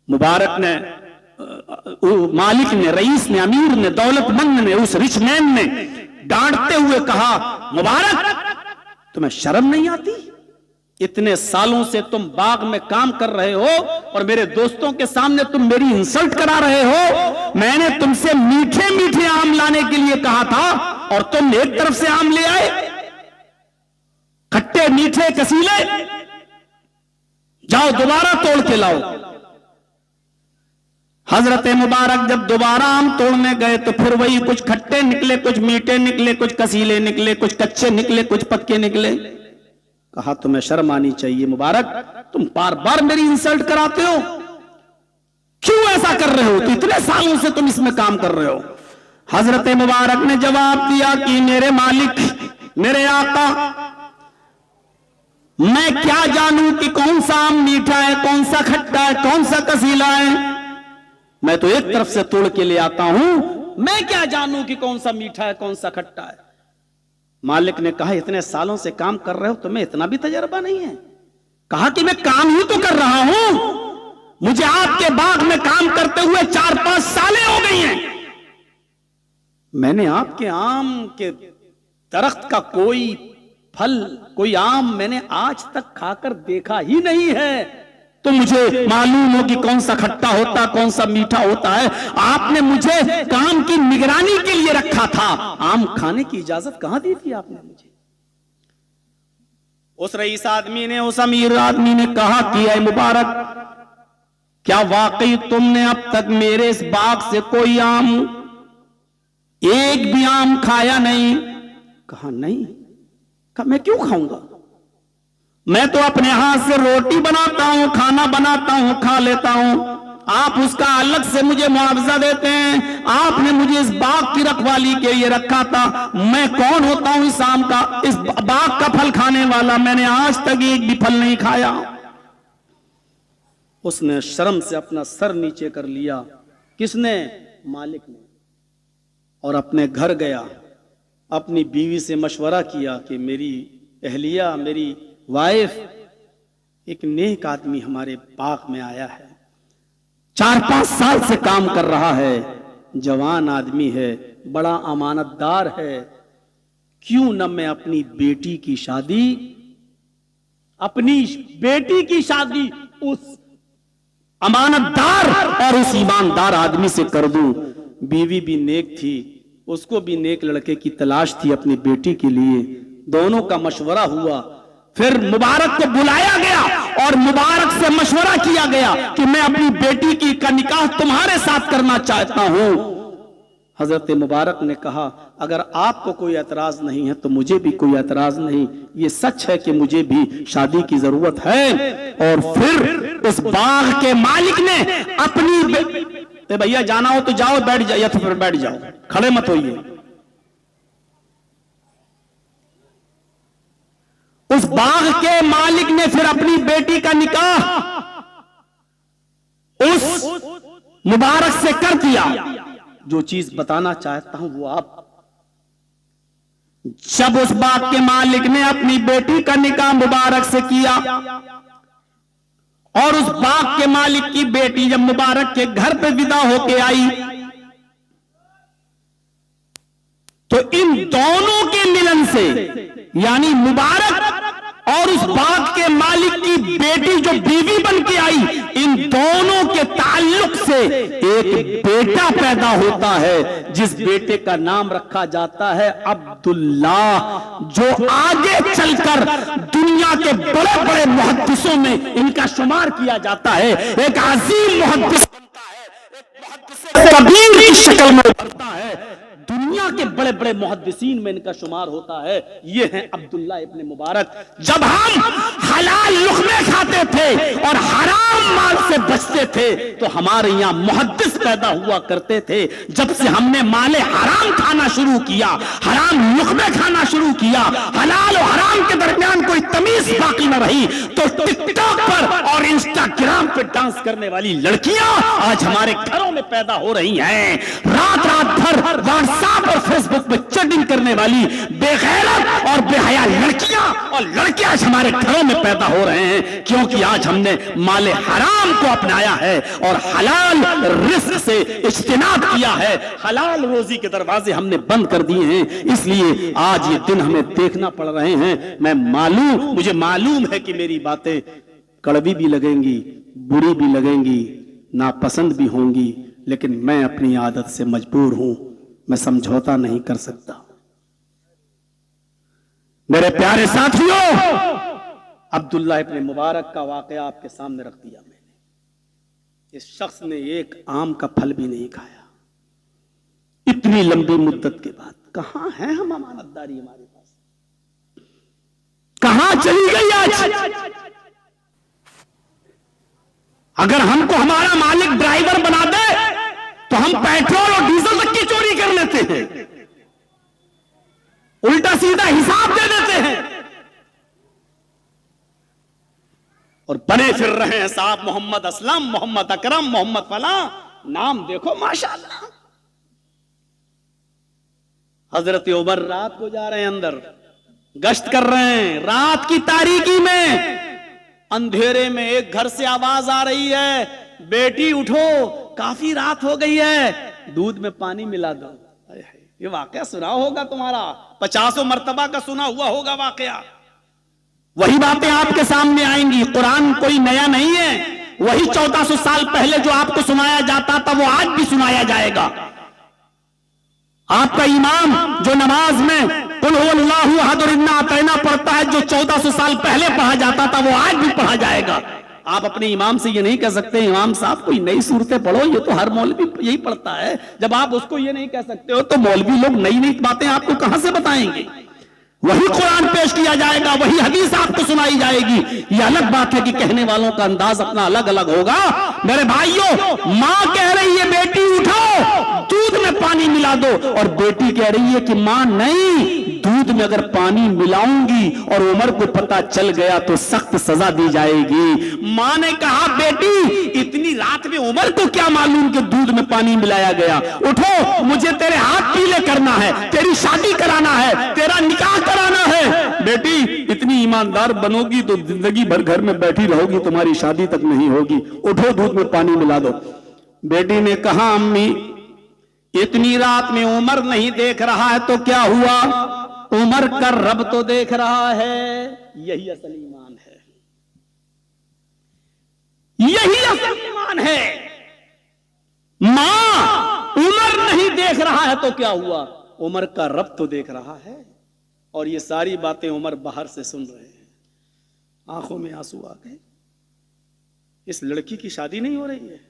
मुबारक ने, मालिक ने, रईस ने, अमीर ने, दौलतमंद ने, उस रिच मैन ने डांटते हुए कहा, मुबारक तुम्हें शर्म नहीं आती? इतने सालों से तुम बाग में काम कर रहे हो और मेरे दोस्तों के सामने तुम मेरी इंसल्ट करा रहे हो। मैंने तुमसे मीठे मीठे आम लाने के लिए कहा था और तुम एक तरफ से आम ले आए, खट्टे मीठे कसीले। जाओ दोबारा तोड़ के लाओ। हजरत मुबारक जब दोबारा आम तोड़ने गए तो फिर वही, कुछ खट्टे निकले, कुछ मीठे निकले, कुछ कसीले निकले, कुछ कच्चे निकले, कुछ पक्के निकले। कहा तुम्हें शर्म आनी चाहिए मुबारक, तुम बार बार मेरी इंसल्ट कराते हो, क्यों ऐसा कर रहे हो? तो इतने सालों से तुम इसमें काम कर रहे हो। हजरत मुबारक ने जवाब दिया कि मेरे मालिक, मेरे आका, मैं क्या जानूं कि कौन सा आम मीठा है, कौन सा खट्टा है, कौन सा कसीला है? मैं तो एक तरफ से तोड़ के ले आता हूं, मैं क्या जानूं कि कौन सा मीठा है, कौन सा खट्टा है? मालिक ने कहा, इतने सालों से काम कर रहे हो, तुम्हें इतना भी तजर्बा नहीं है? कहा कि मैं काम ही तो कर रहा हूं, मुझे आपके बाग में काम करते हुए 4-5 सालें हो गई हैं। मैंने आपके आम के दरख्त का कोई फल, कोई आम मैंने आज तक खाकर देखा ही नहीं है। तो मुझे मालूम हो कि कौन सा खट्टा होता, कौन सा मीठा होता है। आपने मुझे काम की निगरानी के लिए रखा था, आम खाने की इजाजत कहां दी थी आपने मुझे? उस रईस आदमी ने, उस अमीर आदमी ने कहा कि ऐ मुबारक, क्या वाकई तुमने अब तक मेरे इस बाग से कोई आम, एक भी आम खाया नहीं? कहा नहीं। कहा मैं क्यों खाऊंगा, मैं तो अपने हाथ से रोटी बनाता हूं, खाना बनाता हूं, खा लेता हूं। आप उसका अलग से मुझे मुआवजा देते हैं। आपने मुझे इस बाग की रखवाली के लिए रखा था। मैं कौन होता हूं इस आम का, इस बाग का फल खाने वाला? मैंने आज तक एक भी फल नहीं खाया। उसने शर्म से अपना सर नीचे कर लिया। किसने? मालिक ने। और अपने घर गया, अपनी बीवी से मशवरा किया कि मेरी अहलिया, मेरी वाइफ, एक नेक आदमी हमारे बाग में आया है, 4-5 साल से काम कर रहा है, जवान आदमी है, बड़ा अमानतदार है। क्यों न मैं अपनी बेटी की शादी, अपनी बेटी की शादी उस अमानतदार और उस ईमानदार आदमी से कर दूं। बीवी भी नेक थी, उसको भी नेक लड़के की तलाश थी अपनी बेटी के लिए। दोनों का मशवरा हुआ, फिर मुबारक को बुलाया गया और मुबारक से मशवरा किया गया कि मैं अपनी बेटी का निकाह तुम्हारे साथ करना चाहता हूं। हजरत मुबारक ने कहा, अगर आपको कोई एतराज नहीं है तो मुझे भी कोई एतराज नहीं। ये सच है कि मुझे भी शादी की जरूरत है। और फिर उस बाग के मालिक ने अपनी, भैया जाना हो तो जाओ, बैठ जाओ, या तो फिर बैठ जाओ, खड़े मत होइए। उस बाग के मालिक ने फिर अपनी बेटी का निकाह उस मुबारक से कर दिया। जो चीज बताना चाहता हूं वो आप, जब उस बाग के मालिक ने अपनी बेटी का निकाह मुबारक से किया और उस बाग के मालिक की बेटी जब मुबारक के घर पे विदा होके आई, तो इन दोनों के मिलन से, यानी मुबारक और उस बाग के मालिक की बेटी जो बीवी बन के आई, इन दोनों के ताल्लुक से एक बेटा पैदा होता है, जिस बेटे का नाम रखा जाता है अब्दुल्ला, जो आगे चलकर दुनिया के बड़े बड़े मुहद्दिसों में इनका शुमार किया जाता है। एक अजीम मुहद्दिस बनता है, एक मुहद्दिस कबीर की शक्ल में बनता है। दुनिया के बड़े बड़े मुहद्दिसीन में इनका शुमार होता है। ये हैं अब्दुल्ला इब्न मुबारक। जब हम हलाल लुक़मे खाते थे और हराम माल से बचते थे तो हमारे यहाँ मुहद्दिस पैदा हुआ करते थे। जब से हमने माले हराम खाना शुरू किया, हराम लुक़मे खाना शुरू किया, हलाल और हराम के दरमियान कोई तमीज बाकी न रही, तो टिकटॉक पर और इंस्टाग्राम पे डांस करने वाली लड़कियां आज हमारे घरों में पैदा हो रही हैं। रात रात भर व्हाट्सएप और फेसबुक पे चैटिंग करने वाली बेगैरत और बेहया लड़कियां और लड़के आज हमारे घरों में पैदा हो रहे हैं, क्योंकि आज हमने माले हराम को अपनाया है और हलाल रिस्क से इज्तिनाब किया है। हलाल रोजी के दरवाजे हमने बंद कर दिए हैं। इसलिए आज ये दिन हमें देखना पड़ रहे हैं। मुझे मालूम है कि मेरी बातें कड़वी भी लगेंगी, बुरी भी लगेंगी, नापसंद भी होंगी, लेकिन मैं अपनी आदत से मजबूर हूं। मैं समझौता नहीं कर सकता। मेरे प्यारे साथियों, अब्दुल्ला इब्न मुबारक का वाकया आपके सामने रख दिया मैंने। इस शख्स ने एक आम का फल भी नहीं खाया। इतनी लंबी मुद्दत के बाद कहां है हम अमानतदारी? हमारे पास कहां चली गई आज? अगर हमको हमारा मालिक ड्राइवर बना दे तो हम पेट्रोल और डीजल तक की चोरी कर लेते हैं, उल्टा सीधा हिसाब दे देते हैं और बने फिर रहे हैं साहब मोहम्मद असलम, मोहम्मद अकरम, मोहम्मद फला। नाम देखो माशाअल्लाह। हजरत उमर रात को जा रहे हैं अंदर, गश्त कर रहे हैं। रात की तारीकी में अंधेरे में एक घर से आवाज आ रही है, बेटी उठो, काफी रात हो गई है, दूध में पानी मिला दो। ये वाकया सुना होगा तुम्हारा, 50 मर्तबा का सुना हुआ होगा वाकया। वही बातें आपके सामने आएंगी। कुरान कोई नया नहीं है। वही 1400 साल पहले जो आपको सुनाया जाता था वो आज भी सुनाया जाएगा। आपका इमाम जो नमाज में कुल हुवल्लाहु अहद और इन्ना अतैना पढ़ता है, जो 1400 साल पहले पढ़ा जाता था वो आज भी पढ़ा जाएगा। आप अपने इमाम से ये नहीं कह सकते इमाम साहब कोई नई सूरतें पढ़ो, ये तो हर मौलवी यही पढ़ता है। जब आप उसको ये नहीं कह सकते हो तो मौलवी लोग नई नई बातें आपको कहां से बताएंगे? वही कुरान पेश किया जाएगा, वही हदीस आपको सुनाई जाएगी। ये अलग बात है कि कहने वालों का अंदाज अपना अलग अलग होगा। मेरे भाइयों, मां कह रही है बेटी उठो, दूध में पानी मिला दो, और बेटी कह रही है कि मां नहीं, दूध में अगर पानी मिलाऊंगी और उमर को पता चल गया तो सख्त सजा दी जाएगी। मां ने कहा बेटी इतनी रात में उमर को क्या मालूम कि दूध में पानी मिलाया गया, उठो, मुझे तेरे हाथ पीले करना है, तेरी शादी कराना है, तेरा निकाह कराना है। बेटी इतनी ईमानदार बनोगी तो जिंदगी भर घर में बैठी रहोगी, तुम्हारी शादी तक नहीं होगी, उठो दूध में पानी मिला दो। बेटी ने कहा अम्मी इतनी रात में उमर नहीं देख रहा है तो क्या हुआ, उमर का रब तो देख रहा है। यही असल ईमान है, यही असल ईमान है। मां उमर नहीं देख रहा है तो क्या हुआ, उमर का रब तो देख रहा है। और ये सारी बातें उमर बाहर से सुन रहे हैं, आंखों में आंसू आ गए। इस लड़की की शादी नहीं हो रही है,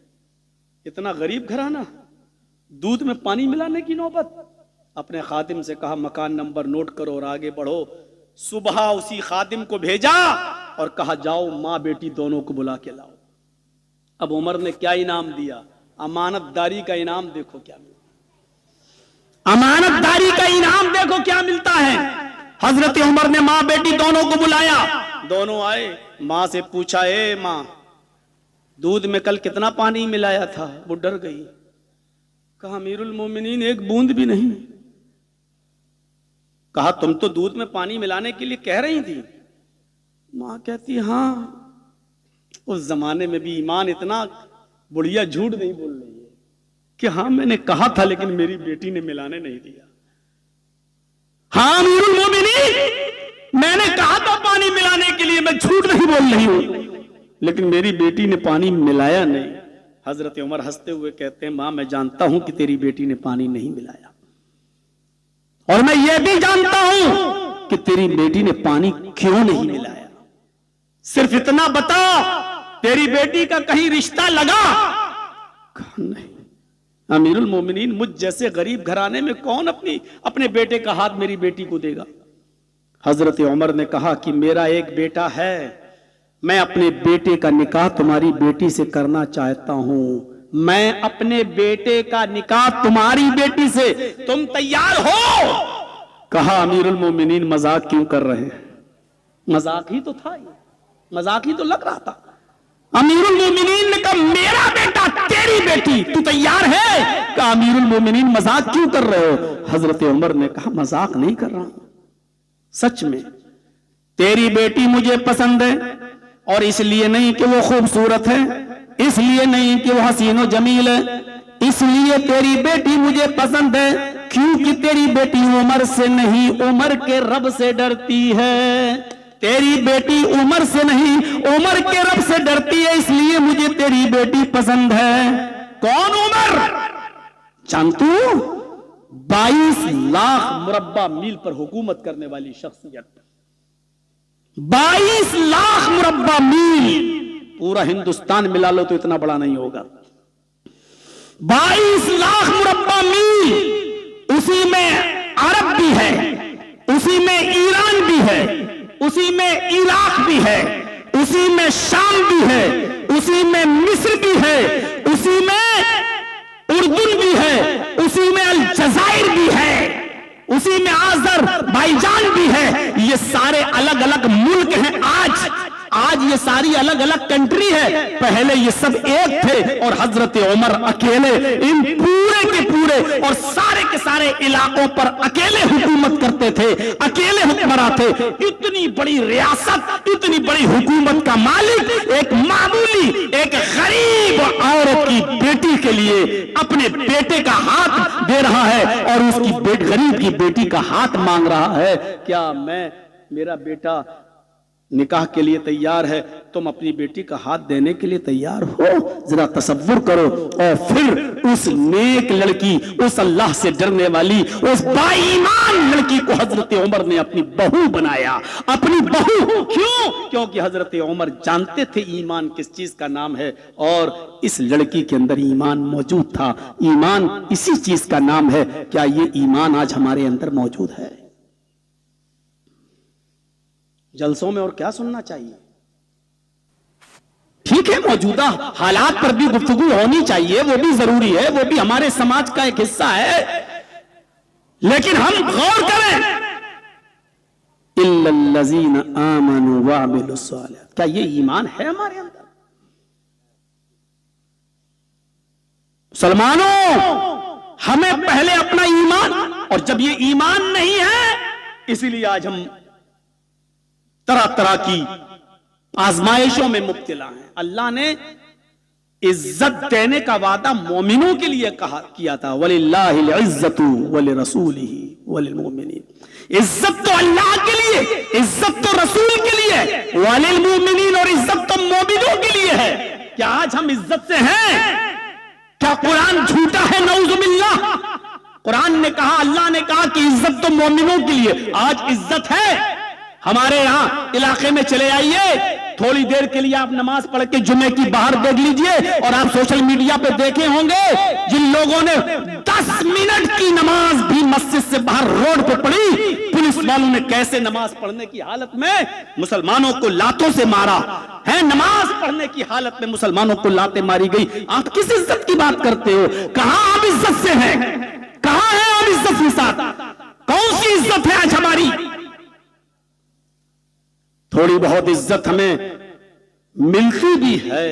इतना गरीब घराना, दूध में पानी मिलाने की नौबत। अपने खादिम से कहा मकान नंबर नोट करो और आगे बढ़ो। सुबह उसी खादिम को भेजा और कहा जाओ मां बेटी दोनों को बुला के लाओ। अब उमर ने क्या इनाम दिया, अमानतदारी का इनाम देखो क्या मिलता, अमानतदारी का इनाम देखो क्या मिलता है। हजरत उमर ने मां बेटी दोनों को बुलाया, दोनों आए। मां से पूछा ए मां दूध में कल कितना पानी मिलाया था? वो डर गई, कहा अमीरुल मोमिनीन एक बूंद भी नहीं। कहा तुम तो दूध में पानी मिलाने के लिए कह रही थी। मां कहती हाँ, उस जमाने में भी ईमान इतना बुढ़िया झूठ नहीं बोल रही है कि हाँ मैंने कहा था लेकिन मेरी बेटी ने मिलाने नहीं दिया। हाँ अमीरुल मोमिनीन मैंने कहा था पानी मिलाने के लिए, मैं झूठ नहीं बोल रही हूं, लेकिन मेरी बेटी ने पानी मिलाया नहीं। हजरत उमर हंसते हुए कहते हैं मां मैं जानता हूं कि तेरी बेटी ने पानी नहीं मिलाया, और मैं यह भी जानता हूं कि तेरी बेटी ने पानी क्यों नहीं मिलाया। सिर्फ इतना बता तेरी बेटी का कहीं रिश्ता लगा? नहीं, अमीरुल मोमिनीन, मुझ जैसे गरीब घराने में कौन अपने बेटे का हाथ मेरी बेटी को देगा? हजरत उमर ने कहा कि मेरा एक बेटा है, मैं अपने बेटे का निकाह तुम्हारी बेटी से करना चाहता हूं। मैं अपने बेटे का निकाह तुम्हारी बेटी से, तुम तैयार हो? कहा अमीरुल मोमिनीन मजाक क्यों कर रहे हैं? मजाक ही तो था, ये मजाक ही तो लग रहा था। अमीरुल मोमिनीन ने कहा मेरा बेटा तेरी बेटी, तू तैयार है? कहा अमीरुल मोमिनीन मजाक क्यों कर रहे हो? हजरत उमर ने कहा मजाक नहीं कर रहा हूं, सच में तेरी बेटी मुझे पसंद है, और इसलिए नहीं कि वो खूबसूरत है, इसलिए नहीं कि वो हसीनो जमील है, इसलिए तेरी बेटी मुझे पसंद है क्योंकि तेरी बेटी उमर से नहीं उमर के रब से डरती है। तेरी बेटी उमर से नहीं उमर के रब से डरती है, इसलिए मुझे तेरी बेटी पसंद है। कौन उमर? जानतू? 22 लाख मुरब्बा मील पर हुकूमत करने वाली शख्सियत। 22 लाख मुरब्बा मील, पूरा हिंदुस्तान मिला लो तो इतना बड़ा नहीं होगा। 22 लाख मुरब्बा मील, उसी में अरब भी है, उसी में ईरान भी है, उसी में इराक भी है, उसी में शाम भी है, उसी में मिस्र भी है, उसी में उर्दून भी है, उसी में अलजायर भी है, उसी में अज़रबैजान भी है। ये सारे अलग अलग मुल्क हैं। आज ये सारी अलग अलग कंट्री है, पहले ये सब एक थे, और हजरत उमर अकेले इन पूरे के पूरे और सारे के सारे इलाकों पर अकेले हुकूमत करते थे, अकेले हुक्मरां थे। इतनी बड़ी रियासत, इतनी बड़ी हुकूमत का मालिक एक मामूली, एक गरीब औरत की बेटी के लिए अपने बेटे का हाथ दे रहा है, और उसकी गरीब की बेटी का हाथ मांग रहा है। क्या मेरा बेटा निकाह के लिए तैयार है, तुम अपनी बेटी का हाथ देने के लिए तैयार हो? जरा तसव्वुर करो। और फिर उस नेक लड़की, उस अल्लाह से डरने वाली, उस बाईमान लड़की को हजरत उमर ने अपनी बहू बनाया, अपनी बहू। क्यों? क्योंकि हजरत उमर जानते थे ईमान किस चीज का नाम है, और इस लड़की के अंदर ईमान मौजूद था। ईमान इसी चीज का नाम है। क्या ये ईमान आज हमारे अंदर मौजूद है? जलसों में और क्या सुनना चाहिए? ठीक है, मौजूदा हालात पर भी गुफ्तगू होनी चाहिए, वो भी जरूरी है, वो भी हमारे समाज का एक हिस्सा है, लेकिन हम गौर करें। इल्लल्लज़ीना आमनू व अमिलुस्सालिहात, क्या ये ईमान है हमारे अंदर? मुसलमानों, हमें पहले अपना ईमान, और जब ये ईमान नहीं है, इसीलिए आज हम तरह तरह की आजमाइशों में मुब्तला हैं। अल्लाह ने इज्जत देने का वादा मोमिनों के लिए किया था, वलिल्लाहिल इज्जतु वलिरसूलिही वलिलमुमिनीन। इज्जत तो अल्लाह के लिए, इज्जत तो रसूल के लिए, वलिलमुमिनीन, और इज्जत तो मोमिनों के लिए है। क्या आज हम इज्जत से हैं? क्या कुरान झूठा है? नऊजुबिल्लाह। कुरान ने कहा, अल्लाह ने कहा कि इज्जत तो मोमिनों के लिए। आज इज्जत है? हमारे यहां इलाके में चले आइए, थोड़ी देर के लिए आप नमाज पढ़ के जुमे की बाहर देख लीजिए, और आप सोशल मीडिया पे देखे होंगे जिन लोगों ने 10 मिनट की नमाज भी मस्जिद से बाहर रोड पे पढ़ी, पुलिस वालों ने कैसे नमाज पढ़ने की हालत में मुसलमानों को लातों से मारा है। नमाज पढ़ने की हालत में मुसलमानों को लातें मारी गई। आप किस इज्जत की बात करते हो? कहां आप इज्जत से हैं? कहां है आप इज्जत के साथ? कौन सी इज्जत है आज हमारी? थोड़ी बहुत इज्जत हमें मिलती भी है,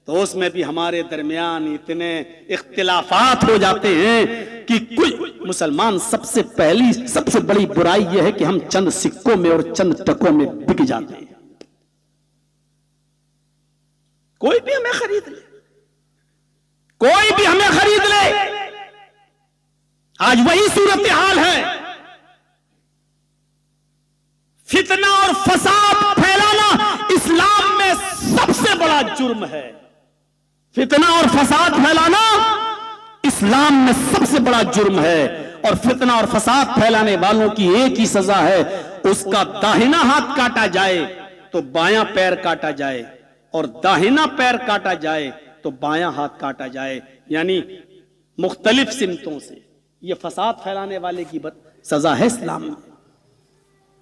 तो उसमें भी हमारे दरमियान इतने इख्तिलाफात हो जाते हैं कि कोई मुसलमान, सबसे बड़ी बुराई यह है कि हम चंद सिक्कों में और चंद टकों में बिक जाते हैं। कोई भी हमें खरीद ले, कोई भी हमें खरीद ले। आज वही सूरत हाल है। फितना और फसाद फैलाना इस्लाम में सबसे बड़ा जुर्म है। फितना और फसाद फैलाना इस्लाम में सबसे बड़ा जुर्म है, और फितना और फसाद फैलाने वालों की एक ही सजा है, उसका दाहिना हाथ काटा जाए तो बायां पैर काटा जाए, और दाहिना पैर काटा जाए तो बायां हाथ काटा जाए। यानी मुख्तलिफ सिमतों से। ये फसाद फैलाने वाले की सजा है इस्लाम में।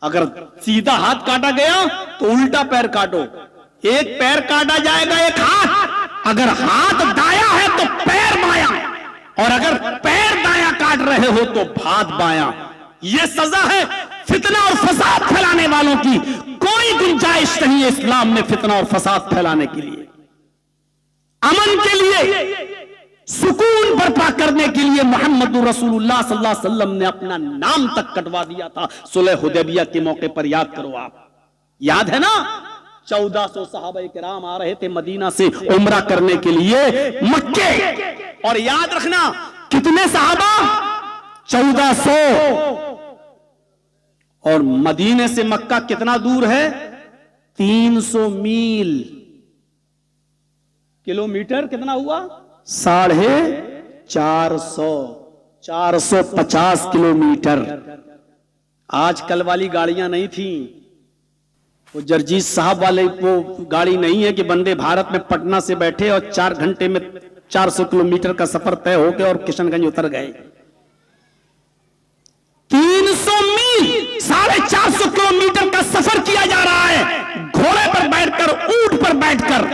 अगर सीधा हाथ काटा गया तो उल्टा पैर काटो, एक पैर काटा जाएगा एक हाथ, अगर हाथ दाया है तो पैर बायां, और अगर पैर दायां काट रहे हो तो हाथ बायां। यह सजा है फितना और फसाद फैलाने वालों की। कोई गुंजाइश नहीं है इस्लाम में फितना और फसाद फैलाने के लिए। अमन के लिए, सुकून बर्पा करने के लिए मोहम्मद रसूलुल्लाह सल्लल्लाहु अलैहि वसल्लम ने अपना नाम तक कटवा दिया था सुलह हुदैबिया के मौके पर। याद करो, आप याद है ना, 1400 सहाबाए किराम आ रहे थे मदीना से उम्रा करने के लिए मक्के। और याद रखना कितने सहाबा, 1400। और मदीने से मक्का कितना दूर है, 300 मील। किलोमीटर कितना हुआ, 450, 450 किलोमीटर। आजकल वाली गाड़ियां नहीं थी, वो जर्जीत साहब वाले वो गाड़ी नहीं है कि वंदे भारत में पटना से बैठे और 4 घंटे में 400 किलोमीटर का सफर तय हो गया और किशनगंज उतर गए। 300 मील, 450 किलोमीटर का सफर किया जा रहा है, घोड़े पर बैठकर, ऊंट पर बैठकर।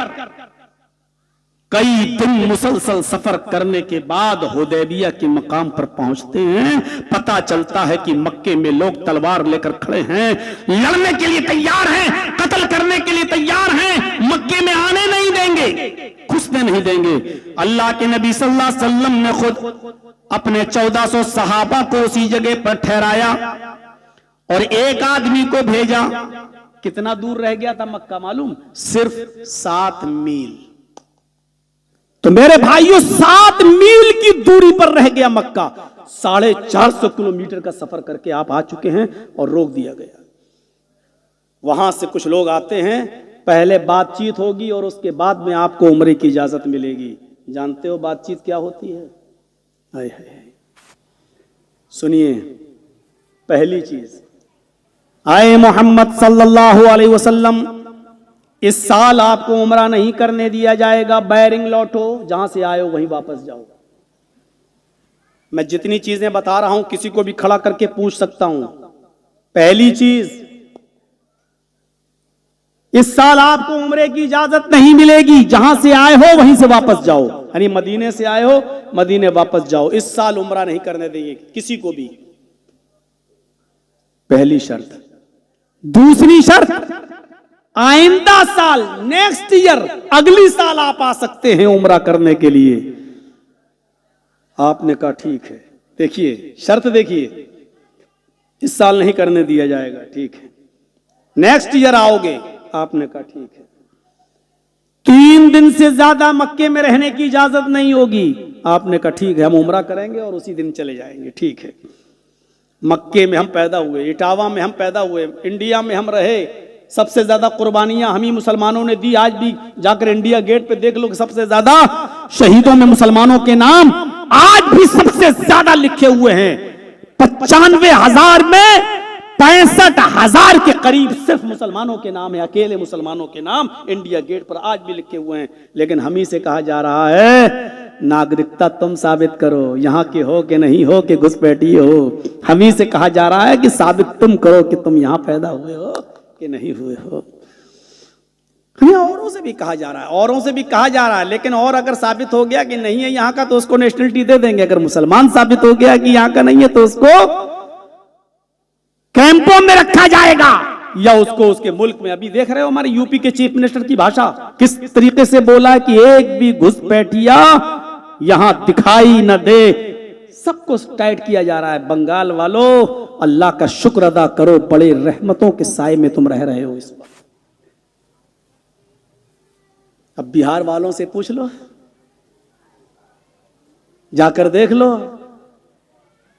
कई दिन मुसलसल सफर करने के बाद हुदैबिया के मकाम पर पहुंचते हैं। पता चलता है कि मक्के में लोग तलवार लेकर खड़े हैं, लड़ने के लिए तैयार हैं, कत्ल करने के लिए तैयार हैं, मक्के में आने नहीं देंगे, घुसने नहीं देंगे। अल्लाह के नबी सल्लल्लाहु अलैहि वसल्लम ने खुद अपने 1400 सहाबा को उसी जगह पर ठहराया और एक आदमी को भेजा। कितना दूर रह गया था मक्का मालूम, सिर्फ 7 मील। तो मेरे भाइयों 7 मील की दूरी पर रह गया मक्का। 450 किलोमीटर का सफर करके आप आ चुके हैं और रोक दिया गया। वहां से कुछ लोग आते हैं, पहले बातचीत होगी और उसके बाद में आपको उम्रे की इजाजत मिलेगी। जानते हो बातचीत क्या होती है? हाय हाय, सुनिए। पहली चीज, आए मोहम्मद सल्लल्लाहु अलैहि वसल्लम, इस साल आपको उम्रा नहीं करने दिया जाएगा, बैरिंग लौटो, जहां से आए हो वहीं वापस जाओ। मैं जितनी चीजें बता रहा हूं किसी को भी खड़ा करके पूछ सकता हूं। पहली चीज, इस साल आपको उम्रे की इजाजत नहीं मिलेगी, जहां से आए हो वहीं से वापस जाओ। यानी मदीने से आए हो, मदीने वापस जाओ। इस साल उम्रा नहीं करने देंगे किसी को भी, पहली शर्त। दूसरी शर्त, आइंदा साल, नेक्स्ट ईयर, अगली साल आप आ सकते हैं उम्रा करने के लिए। आपने कहा ठीक है। देखिए शर्त, देखिए, इस साल नहीं करने दिया जाएगा, ठीक है। नेक्स्ट ईयर आओगे, आपने कहा ठीक है। 3 दिन से ज्यादा मक्के में रहने की इजाजत नहीं होगी, आपने कहा ठीक है, हम उम्रा करेंगे और उसी दिन चले जाएंगे, ठीक है। मक्के में हम पैदा हुए, इटावा में हम पैदा हुए, इंडिया में हम रहे, सबसे ज्यादा कुर्बानियां हम ही मुसलमानों ने दी। आज भी जाकर इंडिया गेट पे देख लो कि सबसे ज्यादा शहीदों में मुसलमानों के नाम आज भी सबसे ज्यादा लिखे हुए हैं। 95,000 में 65,000 के करीब सिर्फ मुसलमानों के नाम है, अकेले मुसलमानों के नाम इंडिया गेट पर आज भी लिखे हुए हैं। लेकिन हम ही से कहा जा रहा है नागरिकता तुम साबित करो, यहाँ के हो कि नहीं हो, कि घुसपैठी हो। हम ही से कहा जा रहा है कि साबित तुम करो कि तुम यहाँ पैदा हुए हो कि नहीं हुए हो। हमें औरों से भी कहा जा रहा है, औरों से भी कहा जा रहा है, लेकिन और अगर साबित हो गया कि नहीं है यहाँ का तो उसको नेशनलिटी दे देंगे। अगर मुसलमान साबित हो गया कि यहाँ का नहीं है तो उसको कैंपों में रखा जाएगा या उसको उसके मुल्क में। अभी देख रहे हो हमारे यूपी के चीफ मिनिस्टर की भाषा किस तरीके से बोला है कि एक भी घुसपैठिया यहां दिखाई न दे। सबको टाइट किया जा रहा है। बंगाल वालों, अल्लाह का शुक्र अदा करो, बड़े रहमतों के साए में तुम रह रहे हो इस वक्त। अब बिहार वालों से पूछ लो, जाकर देख लो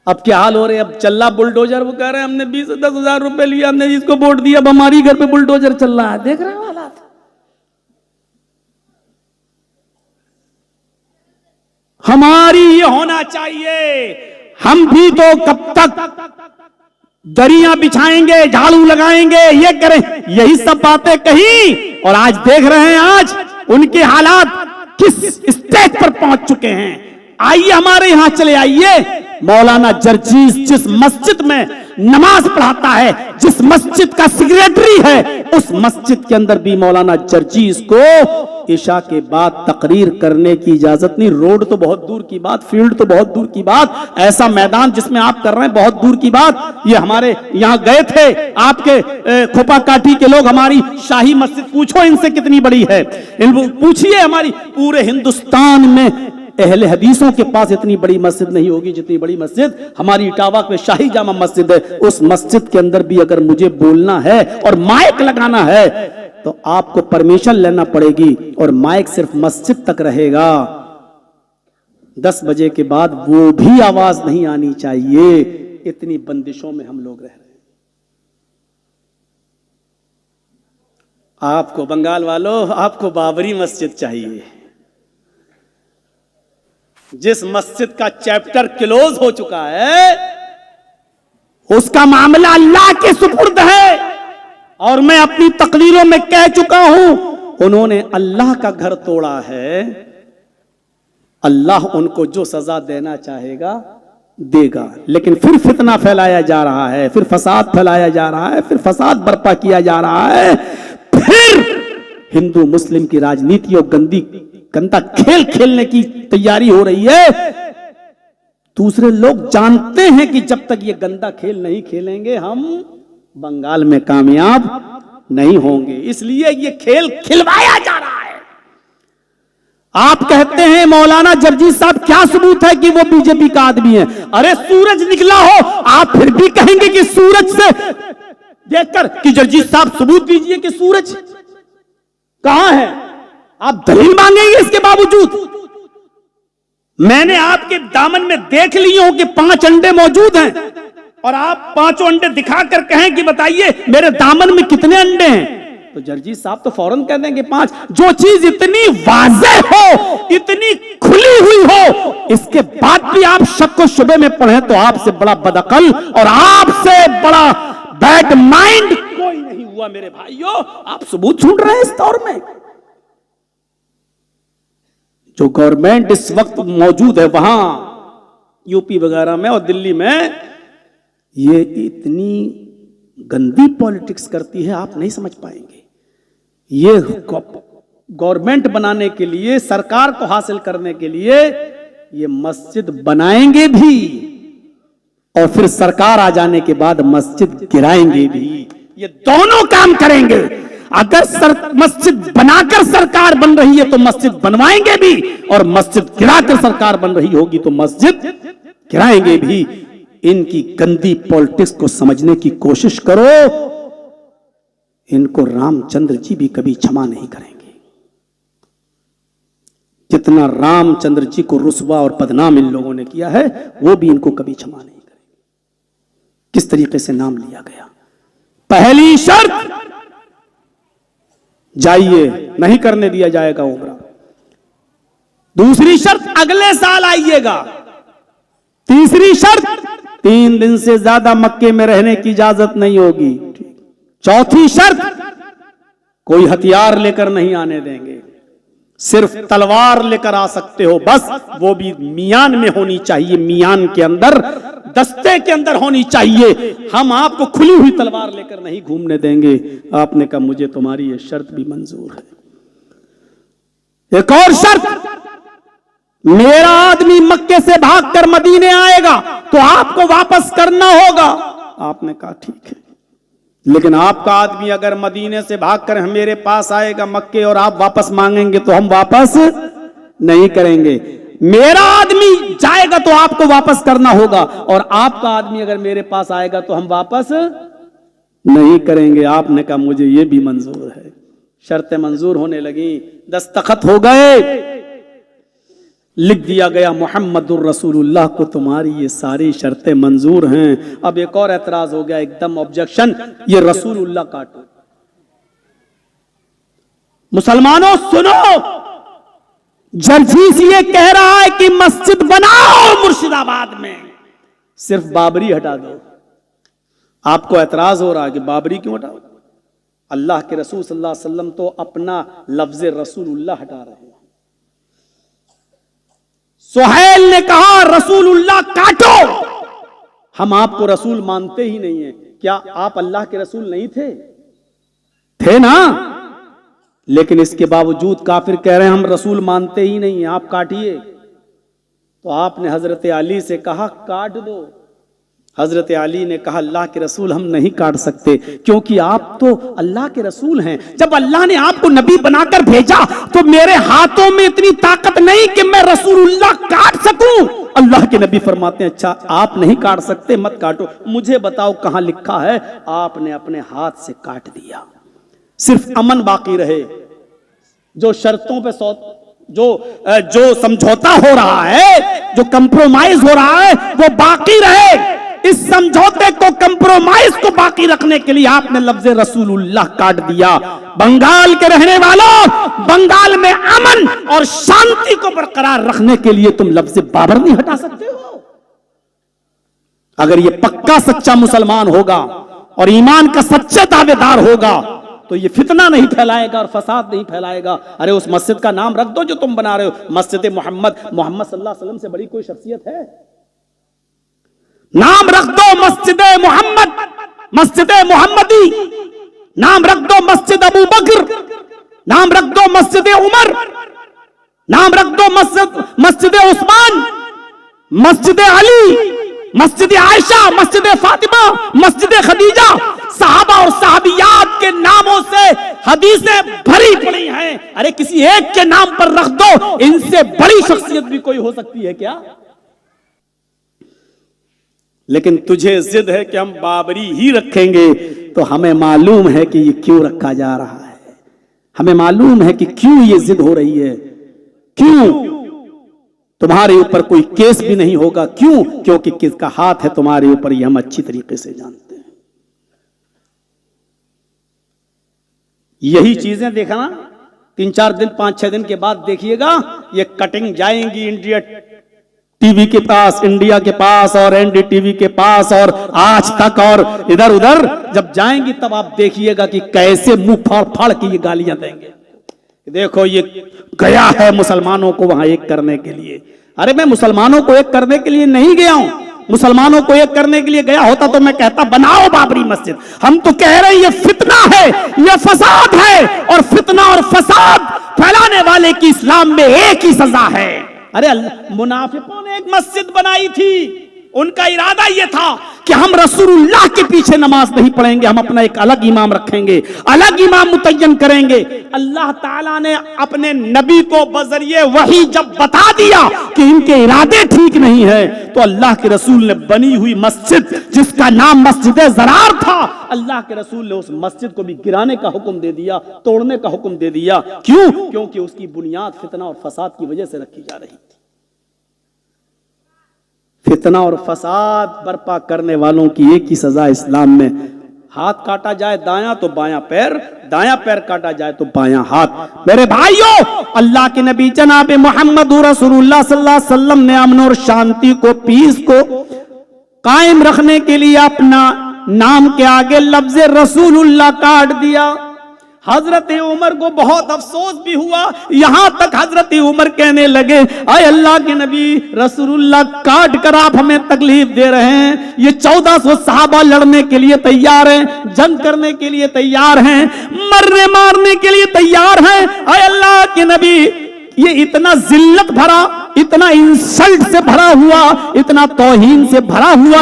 अब क्या हाल हो रहे। अब चल रहा बुलडोजर, वो कह रहे हैं हमने 20-10 हजार रुपए लिया, हमने जिसको वोट दिया, अब हमारी घर पे बुलडोजर चल रहा है। देख रहे हो हालात। हमारी ये होना चाहिए। हम भी तो कब तक दरियां बिछाएंगे, झाड़ू लगाएंगे, ये करें, यही सब बातें कही। और आज देख रहे हैं आज उनके हालात किस स्टेज पर पहुंच चुके हैं। आइए हमारे यहां चले आइए। मौलाना जर्जीस जिस मस्जिद में नमाज पढ़ाता है, जिस मस्जिद का सेक्रेटरी है, उस मस्जिद के अंदर भी मौलाना जर्जीस को इशा के बाद तकरीर करने की इजाजत नहीं। रोड तो बहुत दूर की बात, फील्ड तो बहुत दूर की बात, ऐसा मैदान जिसमें आप कर रहे हैं बहुत दूर की बात। ये हमारे यहां गए थे आपके खोपा काठी के लोग, हमारी शाही मस्जिद पूछो इनसे कितनी बड़ी है, पूछिए हमारी पूरे हिंदुस्तान में अहले हदीसों के पास इतनी बड़ी मस्जिद नहीं होगी जितनी बड़ी मस्जिद हमारी इटावा में शाही जामा मस्जिद है। उस मस्जिद के अंदर भी अगर मुझे बोलना है और माइक लगाना है तो आपको परमिशन लेना पड़ेगी, और माइक सिर्फ मस्जिद तक रहेगा। 10 बजे के बाद वो भी आवाज नहीं आनी चाहिए। इतनी बंदिशों में हम लोग रह रहे हैं। आपको बंगाल वालों, आपको बाबरी मस्जिद चाहिए, जिस मस्जिद का चैप्टर क्लोज हो चुका है, उसका मामला अल्लाह के सुपुर्द है। और मैं अपनी तकरीरों में कह चुका हूं, उन्होंने अल्लाह का घर तोड़ा है, अल्लाह उनको जो सजा देना चाहेगा देगा। लेकिन फिर फितना फैलाया जा रहा है, फिर फसाद फैलाया जा रहा है, फिर फसाद बर्पा किया जा रहा है, फिर हिंदू मुस्लिम की राजनीति और गंदा खेल खेलने की तैयारी हो रही है। दूसरे लोग जानते हैं कि जब तक ये गंदा खेल नहीं खेलेंगे हम बंगाल में कामयाब नहीं होंगे, इसलिए ये खेल खिलवाया जा रहा है। आप कहते हैं मौलाना जर्जीस साहब क्या सबूत है कि वो बीजेपी का आदमी है? अरे सूरज निकला हो, आप फिर भी कहेंगे कि सूरज से देखकर कि जर्जीस साहब सबूत दीजिए कि सूरज कहां है। आप दलील मांगेंगे इसके बावजूद। मैंने आपके दामन में देख ली हूं कि 5 अंडे मौजूद हैं, और आप 5 अंडे दिखाकर कहें कि बताइए मेरे दामन में कितने अंडे हैं, तो जर्जीस साहब तो फौरन कह देंगे 5। जो चीज इतनी वाज़ेह हो, इतनी खुली हुई हो, इसके बाद भी आप शक व शुबे में पढ़े तो आपसे बड़ा बदअकल और आपसे बड़ा बैड माइंड कोई नहीं हुआ मेरे भाइयों। आप सबूत ढूंढ रहे हैं इस दौर में। जो गवर्नमेंट इस वक्त मौजूद है वहां यूपी वगैरह में और दिल्ली में, ये इतनी गंदी पॉलिटिक्स करती है, आप नहीं समझ पाएंगे। ये गवर्नमेंट बनाने के लिए, सरकार को हासिल करने के लिए ये मस्जिद बनाएंगे भी, और फिर सरकार आ जाने के बाद मस्जिद गिराएंगे भी। ये दोनों काम करेंगे। अगर मस्जिद बनाकर सरकार बन रही है तो मस्जिद बनवाएंगे भी, और मस्जिद गिराकर सरकार बन रही होगी तो मस्जिद गिराएंगे भी। इनकी गंदी पॉलिटिक्स को समझने की कोशिश करो, इनको रामचंद्र जी भी कभी क्षमा नहीं करेंगे। जितना रामचंद्र जी को रुस्वा और बदनाम इन लोगों ने किया है, वो भी इनको कभी क्षमा नहीं करेंगे। किस तरीके से नाम लिया गया। पहली शर्त, जाइए, नहीं करने दिया जाएगा उम्रा। दूसरी शर्त, अगले साल आइएगा। तीसरी शर्त, 3 दिन से ज्यादा मक्के में रहने की इजाजत नहीं होगी। चौथी शर्त, कोई हथियार लेकर नहीं आने देंगे, सिर्फ तलवार लेकर आ सकते हो बस, वो भी मियान में होनी चाहिए, मियान के अंदर, दस्ते के अंदर होनी चाहिए। हम आपको खुली हुई तलवार लेकर नहीं घूमने देंगे। आपने कहा मुझे तुम्हारी ये शर्त भी मंजूर है। एक और शर्त, मेरा आदमी मक्के से भागकर मदीने आएगा तो आपको वापस करना होगा। आपने कहा ठीक है, लेकिन आपका आदमी अगर मदीने से भागकर मेरे पास आएगा मक्के और आप वापस मांगेंगे तो हम वापस नहीं करेंगे। मेरा आदमी जाएगा तो आपको वापस करना होगा, और आपका आदमी अगर मेरे पास आएगा तो हम वापस नहीं करेंगे। आपने कहा मुझे ये भी मंजूर है। शर्तें मंजूर होने लगी, दस्तखत हो गए, लिख दिया गया मुहम्मदुर रसूलुल्लाह को तुम्हारी ये सारी शर्तें मंजूर हैं। अब एक और एतराज हो गया, एकदम ऑब्जेक्शन, ये रसूलुल्लाह काटो। मुसलमानों सुनो, जर्जीस ये कह रहा है कि मस्जिद बनाओ मुर्शिदाबाद में, सिर्फ बाबरी हटा दो। आपको एतराज हो रहा है कि बाबरी क्यों हटाओ? अल्लाह के रसूल सल्लल्लाहु अलैहि वसल्लम तो अपना लफ्ज रसूलुल्लाह हटा रहे हैं। सुहैल ने कहा रसूलुल्लाह काटो, हम आपको रसूल मानते ही नहीं है। क्या आप अल्लाह के रसूल नहीं थे? थे ना, लेकिन इसके बावजूद काफिर कह रहे हैं हम रसूल मानते ही नहीं है, आप काटिए। तो आपने हजरत अली से कहा काट दो। हजरत अली ने कहा अल्लाह के रसूल हम नहीं काट सकते, क्योंकि आप तो अल्लाह के रसूल हैं। जब अल्लाह ने आपको नबी बनाकर भेजा तो मेरे हाथों में इतनी ताकत नहीं कि मैं रसूलुल्लाह काट सकूं। अल्लाह के नबी फरमाते हैं अच्छा आप नहीं काट सकते, मत काटो, मुझे बताओ कहां लिखा है। आपने अपने हाथ से काट दिया। सिर्फ अमन बाकी रहे, जो शर्तों पे जो समझौता हो रहा है, जो कंप्रोमाइज हो रहा है, वो बाकी रहे। इस समझौते को, कंप्रोमाइज को बाकी रखने के लिए आपने लफ्ज रसूलुल्लाह काट दिया। बंगाल के रहने वालों, बंगाल में अमन और शांति को बरकरार रखने के लिए तुम लफ्ज बाबर नहीं हटा सकते हो। अगर ये पक्का सच्चा मुसलमान होगा और ईमान का सच्चा दावेदार होगा तो ये फितना नहीं फैलाएगा और फसाद नहीं फैलाएगा। अरे उस मस्जिद का नाम रख दो जो तुम बना रहे हो, मस्जिद मोहम्मद। मोहम्मद सल्लल्लाहु अलैहि वसल्लम से बड़ी कोई शख्सियत है? नाम रख दो मस्जिद मोहम्मद, मस्जिद मोहम्मदी। नाम रख दो मस्जिद अबू बकर, नाम रख दो मस्जिद उमर, नाम रख दो मस्जिद उस्मान, मस्जिद अली, मस्जिद आयशा, मस्जिद फातिमा, मस्जिद खदीजा। सहाबा और सहाबियात के नामों से हदीसें भरी पड़ी हैं। अरे किसी एक के नाम पर रख दो, इनसे बड़ी शख्सियत भी कोई हो सकती है क्या? लेकिन तुझे जिद है कि हम बाबरी ही रखेंगे, तो हमें मालूम है कि ये क्यों रखा जा रहा है। हमें मालूम है कि क्यों ये जिद हो रही है। क्यों? तुम्हारे ऊपर कोई केस भी नहीं होगा। क्यों? क्योंकि किसका हाथ है तुम्हारे ऊपर, ये हम अच्छी तरीके से जानते हैं। यही चीजें देखना 3-4 दिन 5-6 दिन के बाद देखिएगा, ये कटिंग जाएंगी इंडिया टीवी के पास, इंडिया के पास और एनडीटीवी के पास और आज तक और इधर उधर जब जाएंगी तब आप देखिएगा कि कैसे मुंह फाड़ फाड़ के ये गालियां देंगे। देखो ये गया है मुसलमानों को वहां एक करने के लिए। अरे मैं मुसलमानों को एक करने के लिए नहीं गया हूं। मुसलमानों को एक करने के लिए गया होता तो मैं कहता बनाओ बाबरी मस्जिद। हम तो कह रहे हैं ये फितना है, ये फसाद है, और फितना और फसाद फैलाने वाले की इस्लाम में एक ही सजा है। अरे मुनाफिकों ने एक मस्जिद बनाई थी, उनका इरादा यह था कि हम रसूलुल्लाह के पीछे नमाज नहीं पढ़ेंगे, हम अपना एक अलग इमाम रखेंगे, अलग इमाम मुतय्यन करेंगे। अल्लाह ताला ने अपने नबी को बजरिए वही जब बता दिया कि इनके इरादे ठीक नहीं है, तो अल्लाह के रसूल ने बनी हुई मस्जिद जिसका नाम मस्जिद ज़रार था, अल्लाह के रसूल ने उस मस्जिद को भी गिराने का हुक्म दे दिया, तोड़ने का हुक्म दे दिया। क्यों? क्योंकि उसकी बुनियाद फितना और फसाद की वजह से रखी जा रही थी। फितना और फसाद बर्पा करने वालों की एक ही सजा इस्लाम में, हाथ काटा जाए दायां तो बायां पैर, दायां पैर काटा जाए तो बायां हाथ। मेरे भाइयों, अल्लाह के नबी जनाब मोहम्मद रसूलुल्लाह सल्लल्लाहु अलैहि वसल्लम ने अमन और शांति को, पीस को कायम रखने के लिए अपना नाम के आगे लफ्ज रसूलुल्लाह काट दिया। हजरत उमर को बहुत अफसोस भी हुआ, यहां तक हजरत उमर कहने लगे आए अल्लाह के नबी, रसूलुल्लाह काट कर आप हमें तकलीफ दे रहे हैं। ये 1400 सहाबा लड़ने के लिए तैयार हैं, जंग करने के लिए तैयार हैं, मरने मारने के लिए तैयार हैं। आए अल्लाह के नबी, ये इतना जिल्लत भरा, इतना इंसल्ट से भरा हुआ, इतना तौहीन से भरा हुआ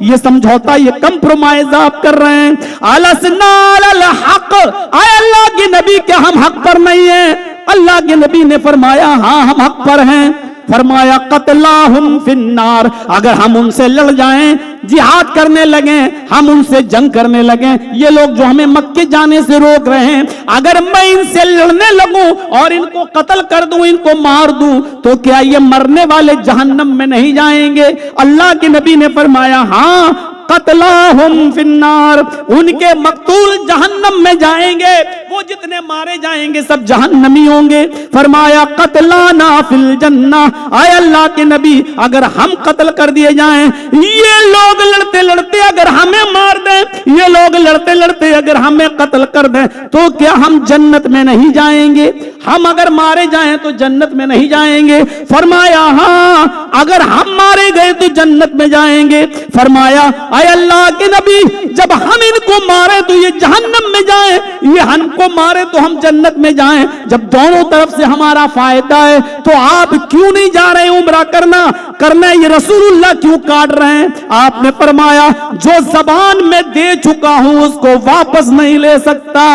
ये समझौता, ये कंप्रोमाइज आप कर रहे हैं। अलसना अल हक, आए अल्लाह के नबी क्या हम हक पर नहीं है? अल्लाह के नबी ने फरमाया हाँ हम हक पर हैं। फरमाया कतलाहुम फिन्नार, अगर हम उनसे लड़ जाएं, जिहाद करने लगे, हम उनसे जंग करने लगे, ये लोग जो हमें मक्के जाने से रोक रहे हैं, अगर मैं इनसे लड़ने लगूं और इनको कत्ल कर दूं, इनको मार दूं, तो क्या ये मरने वाले जहन्नम में नहीं जाएंगे? अल्लाह के नबी ने फरमाया हाँ कतलाहुम फिन्नार, उनके मकतूल जहन्नम में जाएंगे, वो जितने मारे जाएंगे सब जहन्नमी होंगे। फरमाया कतलाना फिल जन्ना, आए अल्लाह के नबी अगर हम कत्ल कर दिए जाएं, ये लोग लोग लड़ते लड़ते अगर हमें मार दें, ये लोग लड़ते लड़ते अगर हमें कत्ल कर दें, तो क्या हम जन्नत में नहीं जाएंगे? हम अगर मारे जाएं तो जन्नत में नहीं जाएंगे? फरमाया हाँ, अगर हम मारे गए तो जन्नत में जाएंगे। फरमाया आय अल्लाह के नबी, जब हम इनको मारे तो ये जहन्नम में जाए, ये हमको मारे तो हम जन्नत में जाएं। जब दोनों तरफ से हमारा फायदा है तो आप क्यों नहीं जा रहे उम्रा करना ये रसूलुल्लाह क्यों काट रहे हैं? आपने फरमाया जो ज़बान में दे चुका हूं उसको वापस नहीं ले सकता,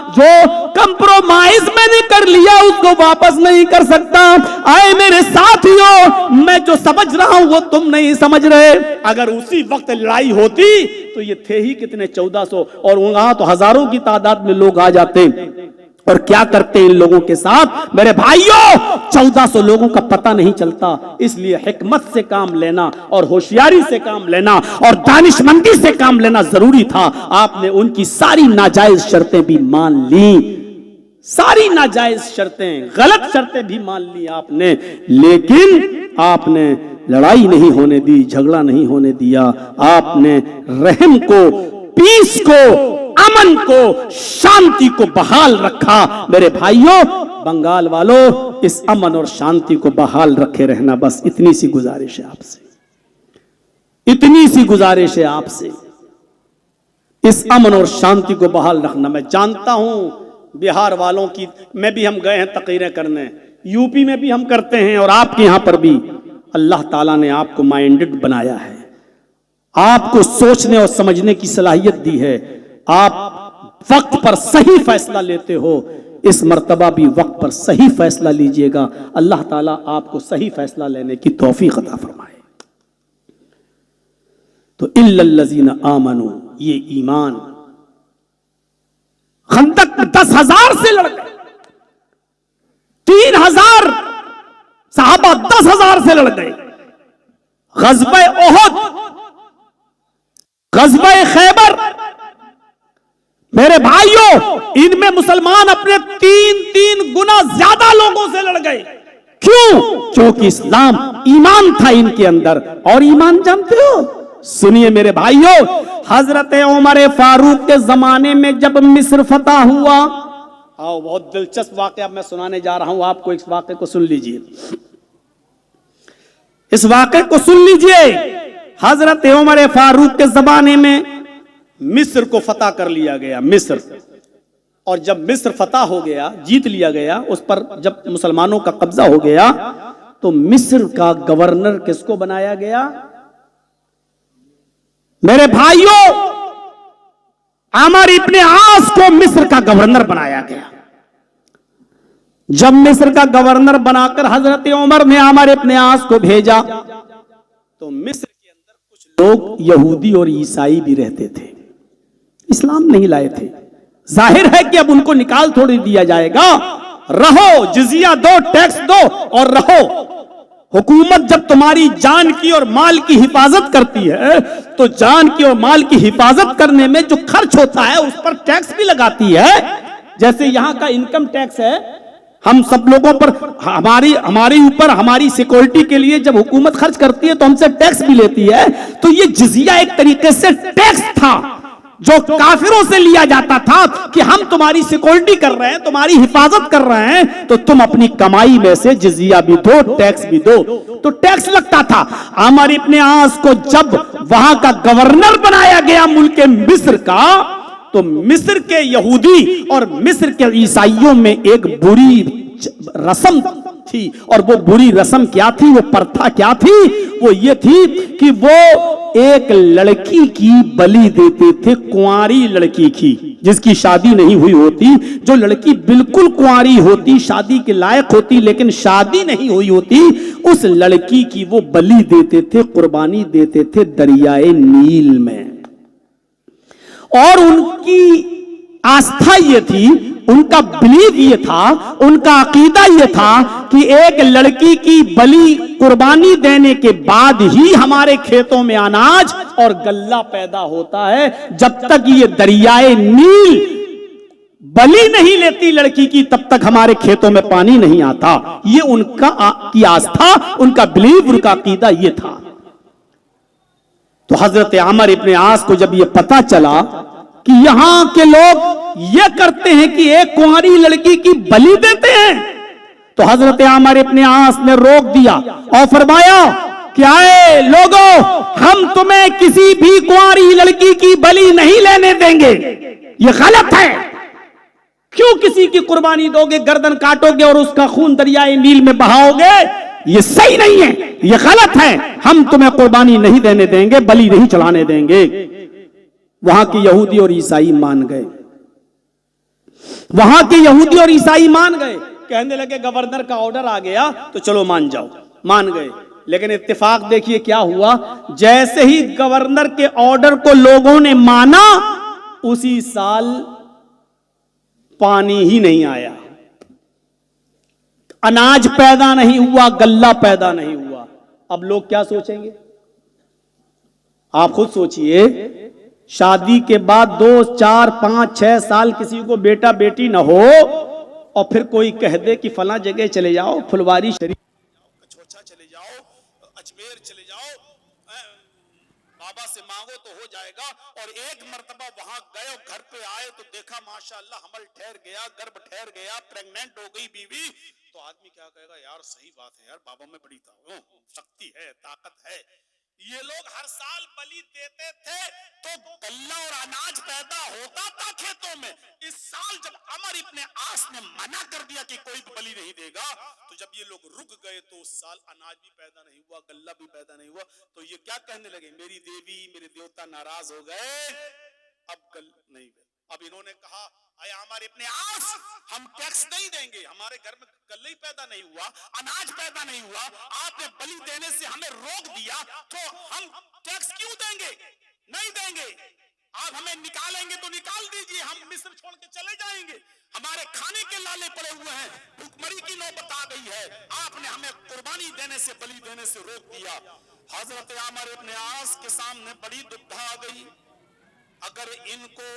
जो कंप्रोमाइज मैंने कर लिया उसको वापस नहीं कर सकता। आए मेरे साथियों, मैं जो समझ रहा हूं वो तुम नहीं समझ रहे। अगर उसी वक्त लड़ाई होती तो ये थे ही कितने 1400, और वहां तो हजारों की तादाद में लोग आ जाते। और क्या करते इन लोगों के साथ मेरे भाइयों? 1400 लोगों का पता नहीं चलता। इसलिए हिकमत से काम लेना और होशियारी से काम लेना और दानिशमंदी से काम लेना जरूरी था। आपने उनकी सारी नाजायज शर्तें भी मान ली, सारी नाजायज शर्तें, गलत शर्तें भी मान ली आपने, लेकिन आपने लड़ाई नहीं होने दी, झगड़ा नहीं होने दिया। आपने रहम को, पीस को, अमन को, शांति को बहाल रखा। मेरे भाइयों, बंगाल वालों, इस अमन और शांति को बहाल रखे रहना, बस इतनी सी गुजारिश है आपसे, इतनी सी गुजारिश है आपसे। इस अमन और शांति को बहाल रखना। मैं जानता हूं बिहार वालों की, में भी हम गए हैं तकरीरें करने, यूपी में भी हम करते हैं, और आपके यहां पर भी अल्लाह ताला ने आपको माइंडेड बनाया है, आपको सोचने और समझने की सलाहियत दी है। आप वक्त पर सही फैसला लेते हो, इस मर्तबा भी वक्त पर सही फैसला लीजिएगा। अल्लाह ताला आपको सही फैसला लेने की तौफीक अता फरमाए। तो इल्लल्लज़ीना आमनू, ये ईमान। खंदक 10,000 से लड़ गए, 3,000 सहाबा 10,000 से लड़ गए। ग़ज़वे उहद, ग़ज़वे खैबर, मेरे भाइयों, इनमें मुसलमान अपने 3-3 गुना ज्यादा लोगों से लड़ गए। क्यों? क्योंकि इस्लाम, ईमान था इनके अंदर। और ईमान जानते हो? सुनिए मेरे भाइयों, हजरत उमर फारूक के जमाने में जब मिस्र फतह हुआ, आओ बहुत दिलचस्प वाकया मैं सुनाने जा रहा हूं आपको। इस वाकये को सुन लीजिए, इस वाकये को सुन लीजिए। हजरत उमर फारूक के जमाने में मिस्र को फतह कर लिया गया, मिस्र। और जब मिस्र फतह हो गया, जीत लिया गया, उस पर जब मुसलमानों का कब्जा हो गया, तो मिस्र का गवर्नर किसको बनाया गया? मेरे भाइयों, अमर इब्ने आस को मिस्र का गवर्नर बनाया गया। जब मिस्र का गवर्नर बनाकर हजरत उमर ने अमर इब्ने आस को भेजा, तो मिस्र के अंदर कुछ लोग यहूदी और ईसाई भी रहते थे, इस्लाम नहीं लाए थे। जाहिर है कि अब उनको निकाल थोड़ी दिया जाएगा। रहो, जिजिया दो, टैक्स दो और रहो। हुकूमत जब तुम्हारी जान की और माल की हिफाजत करती है, तो जान की और माल की हिफाजत करने में जो खर्च होता है उस पर टैक्स भी लगाती है। जैसे यहां का इनकम टैक्स है, हम सब लोगों पर, हमारे ऊपर, हमारी सिक्योरिटी के लिए जब हुकूमत खर्च करती है तो हमसे टैक्स भी लेती है। तो ये जिजिया एक तरीके से टैक्स था जो काफिरों से लिया जाता था कि हम तुम्हारी सिक्योरिटी कर रहे हैं, तुम्हारी हिफाजत कर रहे हैं, तो तुम अपनी कमाई में से जिजिया भी दो, टैक्स भी दो। तो टैक्स लगता था। अमर इब्ने आस को जब वहां का गवर्नर बनाया गया मुल्क मिस्र का, तो मिस्र के यहूदी और मिस्र के ईसाइयों में एक बुरी रस्म थी। और वो बुरी रस्म क्या थी, वो प्रथा क्या थी? वो ये थी कि वो एक लड़की की बलि देते थे, कुंवारी लड़की की, जिसकी शादी नहीं हुई होती, जो लड़की बिल्कुल कुंवारी होती, शादी के लायक होती, लेकिन शादी नहीं हुई होती, उस लड़की की वो बलि देते थे, कुर्बानी देते थे दरियाए नील में। और उनकी आस्था ये थी, उनका बिलीव ये था, उनका अकीदा ये था कि एक लड़की की बलि कुर्बानी देने के बाद ही हमारे खेतों में अनाज और गल्ला पैदा होता है। जब तक ये दरियाए नील बलि नहीं लेती लड़की की, तब तक हमारे खेतों में पानी नहीं आता। ये उनका की आस्था, उनका बिलीव, उनका अकीदा ये था। तो हजरत अमर इब्ने आस को जब ये पता चला कि यहां के लोग ये करते हैं कि एक कुंवारी लड़की की बलि देते हैं, तो हजरत अमर इब्ने आस ने रोक दिया और फरमाया कि आए लोगों, हम तुम्हें किसी भी कुंवारी लड़की की बलि नहीं लेने देंगे, ये गलत है। क्यों किसी की कुर्बानी दोगे, गर्दन काटोगे और उसका खून दरियाए नील में बहाओगे? ये सही नहीं है, ये गलत है। हम तुम्हें कुर्बानी नहीं देने देंगे, बलि नहीं चढ़ाने देंगे। वहां के यहूदी और ईसाई मान गए, वहां के यहूदी और ईसाई मान गए। कहने लगे गवर्नर का ऑर्डर आ गया तो चलो मान जाओ, मान गए। लेकिन इत्तेफाक देखिए क्या हुआ, जैसे ही गवर्नर के ऑर्डर को लोगों ने माना, उसी साल पानी ही नहीं आया, अनाज पैदा नहीं हुआ, गल्ला पैदा नहीं हुआ। अब लोग क्या सोचेंगे? आप खुद सोचिए, शादी के बाद 2, 4, 5, 6 साल किसी को बेटा बेटी ना हो और फिर कोई कह दे कि फला जगह चले जाओ, फुलवारी शरीफ कचौचा चले जाओ, अजमेर चले जाओ, बाबा से मांगो तो हो जाएगा। और एक मर्तबा वहां गए, घर पे आए तो देखा माशाअल्लाह हमल ठहर गया, गर्भ ठहर गया, प्रेग्नेंट हो गई बीवी, तो आदमी क्या कहेगा? यार सही बात है, यार बाबा में बड़ी शक्ति है, ताकत है। ये लोग हर साल बलि देते थे तो गल्ला और अनाज पैदा होता था खेतों में। इस साल जब अमर इब्ने आस ने मना कर दिया कि कोई बलि नहीं देगा, तो जब ये लोग रुक गए तो उस साल अनाज भी पैदा नहीं हुआ, गल्ला भी पैदा नहीं हुआ। तो ये क्या कहने लगे? मेरी देवी, मेरे देवता नाराज हो गए, अब गल नहीं गए। अब इन्होंने कहा, अरे अमर इब्ने आस, हम टैक्स नहीं देंगे, हमारे घर में गल्ला ही पैदा नहीं हुआ, अनाज पैदा नहीं हुआ, आपने बलि देने से हमें रोक दिया, तो हम टैक्स क्यों देंगे? नहीं देंगे। आप हमें निकालेंगे तो निकाल दीजिए, हम मिस्र छोड़ के चले जाएंगे, हमारे खाने के लाले पड़े हुए हैं, भूखमरी की नौबत आ गई है, आपने हमें कुर्बानी देने से, बलि देने से रोक दिया। हजरत अमर इब्ने आस के सामने बड़ी दुविधा आ गई। अगर इनको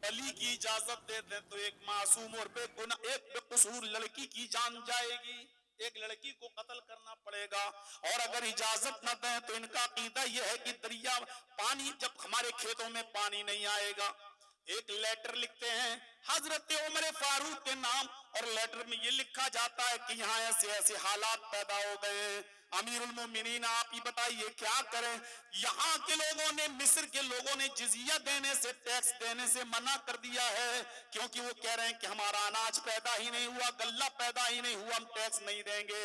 बलि की इजाजत दे दे तो एक मासूम और बेगुनाह, एक बेकसूर लड़की की जान जाएगी, एक लड़की को कत्ल करना पड़ेगा। और अगर इजाजत न दें तो इनका अकीदा यह है कि दरिया पानी, जब हमारे खेतों में पानी नहीं आएगा, एक लेटर लिखते हैं हजरत उमर फारूक के नाम, और लेटर में ये लिखा जाता है कि यहाँ ऐसे ऐसे हालात पैदा हो गए, अमीरुल मोमिनीन आप ही बताइए क्या करें। यहाँ के लोगों ने, मिस्र के लोगों ने जिजिया देने से, टैक्स देने से मना कर दिया है, क्योंकि वो कह रहे हैं कि हमारा अनाज पैदा ही नहीं हुआ, गल्ला पैदा ही नहीं हुआ, हम टैक्स नहीं देंगे।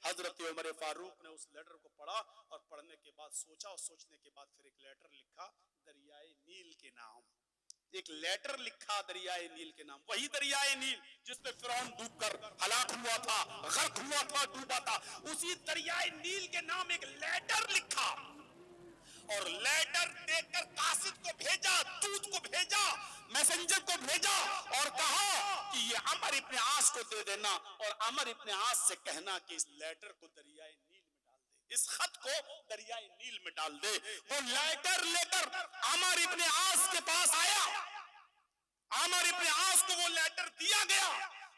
हजरत उमर फारूक ने उस लेटर को पढ़ा और पढ़ने के बाद सोचा, और सोचने के बाद फिर एक लेटर लिखा दरियाए नील के नाम, एक लेटर लिखा दरियाए नील के नाम, वही दरियाए नील जिसमें फिरौन डूबकर हलाक हुआ था, गर्क हुआ था, डूबा था, उसी दरियाए नील के नाम एक लेटर लिखा। और लेटर देकर कासिद को भेजा, दूत को भेजा, मैसेंजर को भेजा और कहा कि ये अमर इब्ने आस को दे देना, और अमर इब्ने आस से कहना कि इस लेटर को दरियाए नील में डाल दे, इस खत को दरियाए नील में डाल दे। वो लेटर लेकर अमर इब्ने आस के पास आया, अमर इब्ने आस को वो लेटर दिया गया,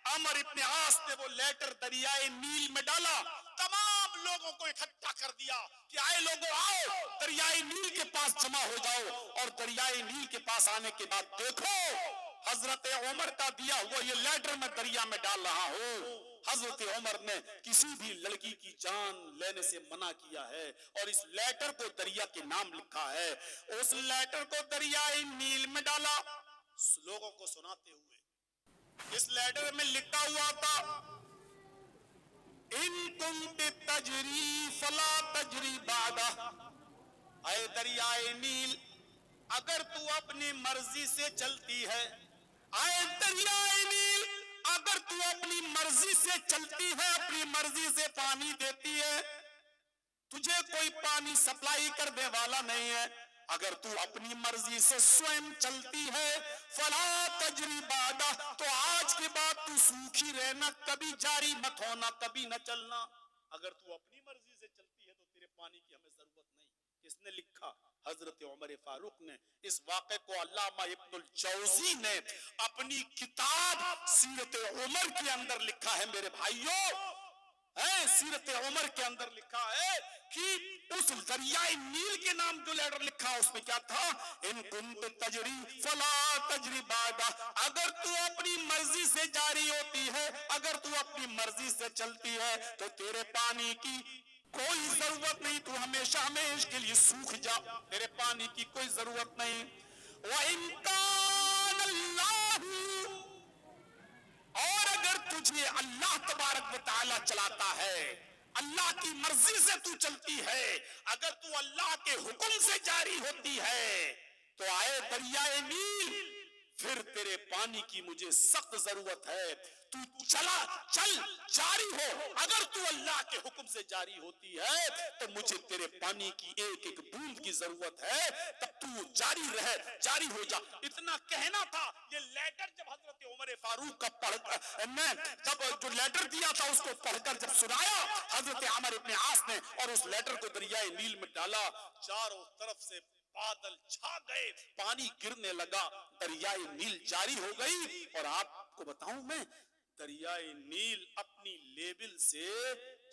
अमर इब्ने आस ने वो लेटर दरियाए नील में डाला, तमाम लोगों को इकट्ठा कर दिया कि आए लोगों आओ, दरियाए नील के पास जमा हो जाओ। और दरियाए नील के पास आने के बाद देखो हजरत उमर का दिया हुआ ये लेटर मैं दरिया में डाल रहा हूँ। हजरत उमर ने किसी भी लड़की की जान लेने से मना किया है, और इस लेटर को दरिया के नाम लिखा है। उस लेटर को दरियाए नील में डाला, लोगों को सुनाते हुए इस लेटर में लिखा हुआ था, इन कुंत तजरी फला तजरी बादा, ऐ दरियाए नील अगर तू अपनी मर्जी से चलती है, ऐ दरियाए नील अगर तू अपनी मर्जी से चलती है, अपनी मर्जी से पानी देती है, तुझे कोई पानी सप्लाई करने वाला नहीं है, अगर तू अपनी मर्जी से स्वयं चलती है, फला तजरी बादा, तो आज के बाद तू सूखी रहना, कभी जारी मत होना, कभी न चलना। अगर तू अपनी मर्जी से चलती है तो तेरे पानी की हमें जरूरत नहीं। किसने लिखा? हजरत उमर फारूक ने। इस वाक़े को अल्लामा इब्नुल जौज़ी ने अपनी किताब सीरत उमर के अंदर लिखा है। मेरे भाइयों, है। सीरत उमर के अंदर लिखा है कि उस दरियाए नील के नाम जो लेटर लिखा उसमें क्या था, इन कुंत तजरी फला तजरी बादा, अगर तू अपनी मर्जी से जारी होती है, अगर तू अपनी मर्जी से चलती है तो तेरे पानी की कोई जरूरत नहीं, तू हमेशा हमेशा के लिए सूख जा, तेरे पानी की कोई जरूरत नहीं। व इनकान अल्लाह, और अगर तुझे अल्लाह तबारक व तआला चलाता है, अल्लाह की मर्जी से तू चलती है, अगर तू अल्लाह के हुक्म से जारी होती है, तो आए दरियाए नील, फिर तेरे पानी की मुझे सख्त जरूरत है, तू चल जारी हो। अगर तू अल्लाह के हुक्म से जारी होती है तो मुझे तेरे पानी की एक एक बूंद की जरूरत है, तब तू जारी रहे, जारी हो जा। इतना कहना था। ये लेटर जब हजरत उमर फारूक का पढ़कर मैं जब जो लेटर दिया था उसको पढ़कर जब सुनाया हजरत आमिर इब्न आस ने, और उस लेटर को दरियाए नील में डाला, चारों तरफ से बादल छा गए, पानी गिरने लगा, दरियाए नील जारी हो गई। और आपको बताऊं मैं, दरियाए नील अपनी लेवल से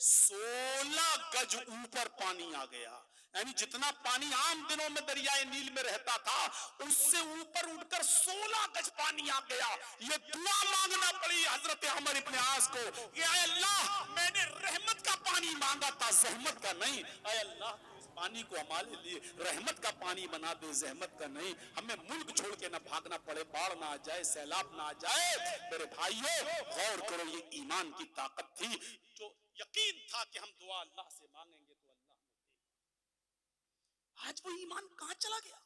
16 गज ऊपर पानी आ गया, यानी जितना पानी आम दिनों में दरियाए नील में रहता था उससे ऊपर उठकर 16 गज पानी आ गया। ये दुआ मांगना पड़ी हजरत आमिर इब्न आस को कि ऐ अल्लाह, मैंने रहमत का पानी मांगा था, जहमत का नहीं। ऐ अल्लाह, पानी को हमारे लिए रहमत का पानी बना दे, जहमत का नहीं। हमें मुल्क छोड़ के ना भागना पड़े, बाढ़ ना आ जाए, सैलाब ना आ जाए। मेरे भाइयों, गौर करो, ये ईमान की ताकत थी, जो यकीन था कि हम दुआ अल्लाह से मांगेंगे तो अल्लाह हमें देगा। आज वो ईमान कहां चला गया?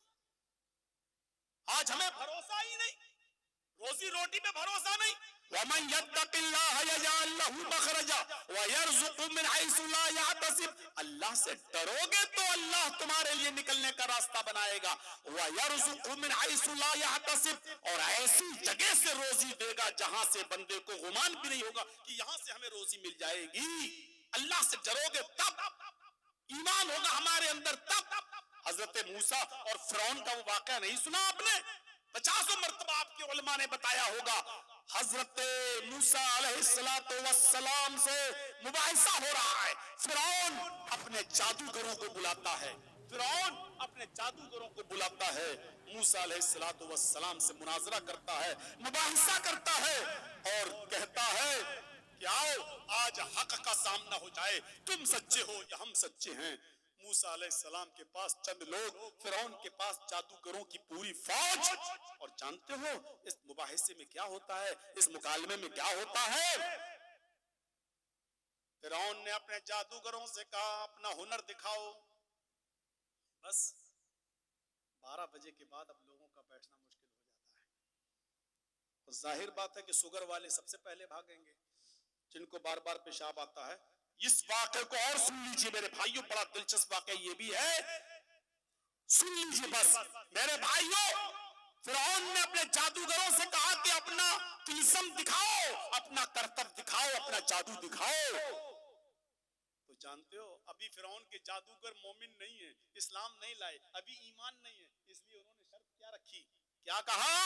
आज हमें भरोसा ही नहीं, रोजी रोटी पे भरोसा नहीं। वमन यत्तकिल्लाह यजअल लहू मखरजा व यरज़ुकहु मिन हैसु ला यहतसिब, अल्लाह से डरोगे तो अल्लाह तुम्हारे लिए निकलने का रास्ता बनाएगा। व यरज़ुकहु मिन हैसु ला यहतसिब, और ऐसी जगह से रोजी देगा जहां से बंदे को गुमान भी नहीं होगा कि यहां से हमें रोजी मिल जाएगी। अल्लाह से डरोगे तब ईमान होगा हमारे अंदर, तब। हजरत मूसा और फिरौन का वो वाकया नहीं सुना आपने? 50 मरतबा आपके उलमा ने बताया होगा। हजरत मूसा अलैहिस्सलातु वस्सलाम से मुबाहिसा हो रहा है, फिरौन अपने जादूगरों को बुलाता है, फिरौन अपने जादूगरों को बुलाता है, मूसा अलैहिस्सलातु वस्सलाम से मुनाजरा करता है, मुबाहिसा करता है और कहता है कि आओ आज हक का सामना हो जाए, तुम सच्चे हो या हम सच्चे हैं। मूसा अलैहिस्सलाम के पास चंद लोग, फिरौन के पास जादूगरों की पूरी फौज। और जानते हो इस मुबाहिसे में क्या होता है, इस मुकालमे में क्या होता है? फिरौन ने अपने जादूगरों से कहा अपना हुनर दिखाओ। बस 12 बजे के बाद अब लोगों का बैठना मुश्किल हो जाता है, और जाहिर बात है कि शुगर वाले सबसे पहले भागेंगे, जिनको बार बार पेशाब आता है। इस वाक़े को और सुन लीजिए मेरे भाइयों, बड़ा दिलचस्प वाक़या ये भी है, सुन लीजिए बस मेरे भाइयों। फिरौन ने अपने जादूगरों से कहा कि अपना तिलस्म दिखाओ, अपना करतब दिखाओ, अपना जादू दिखाओ। तो जानते हो अभी फिरौन के जादूगर मोमिन नहीं है, इस्लाम नहीं लाए, अभी ईमान नहीं है, इसलिए उन्होंने शर्त क्या रखी, क्या कहा?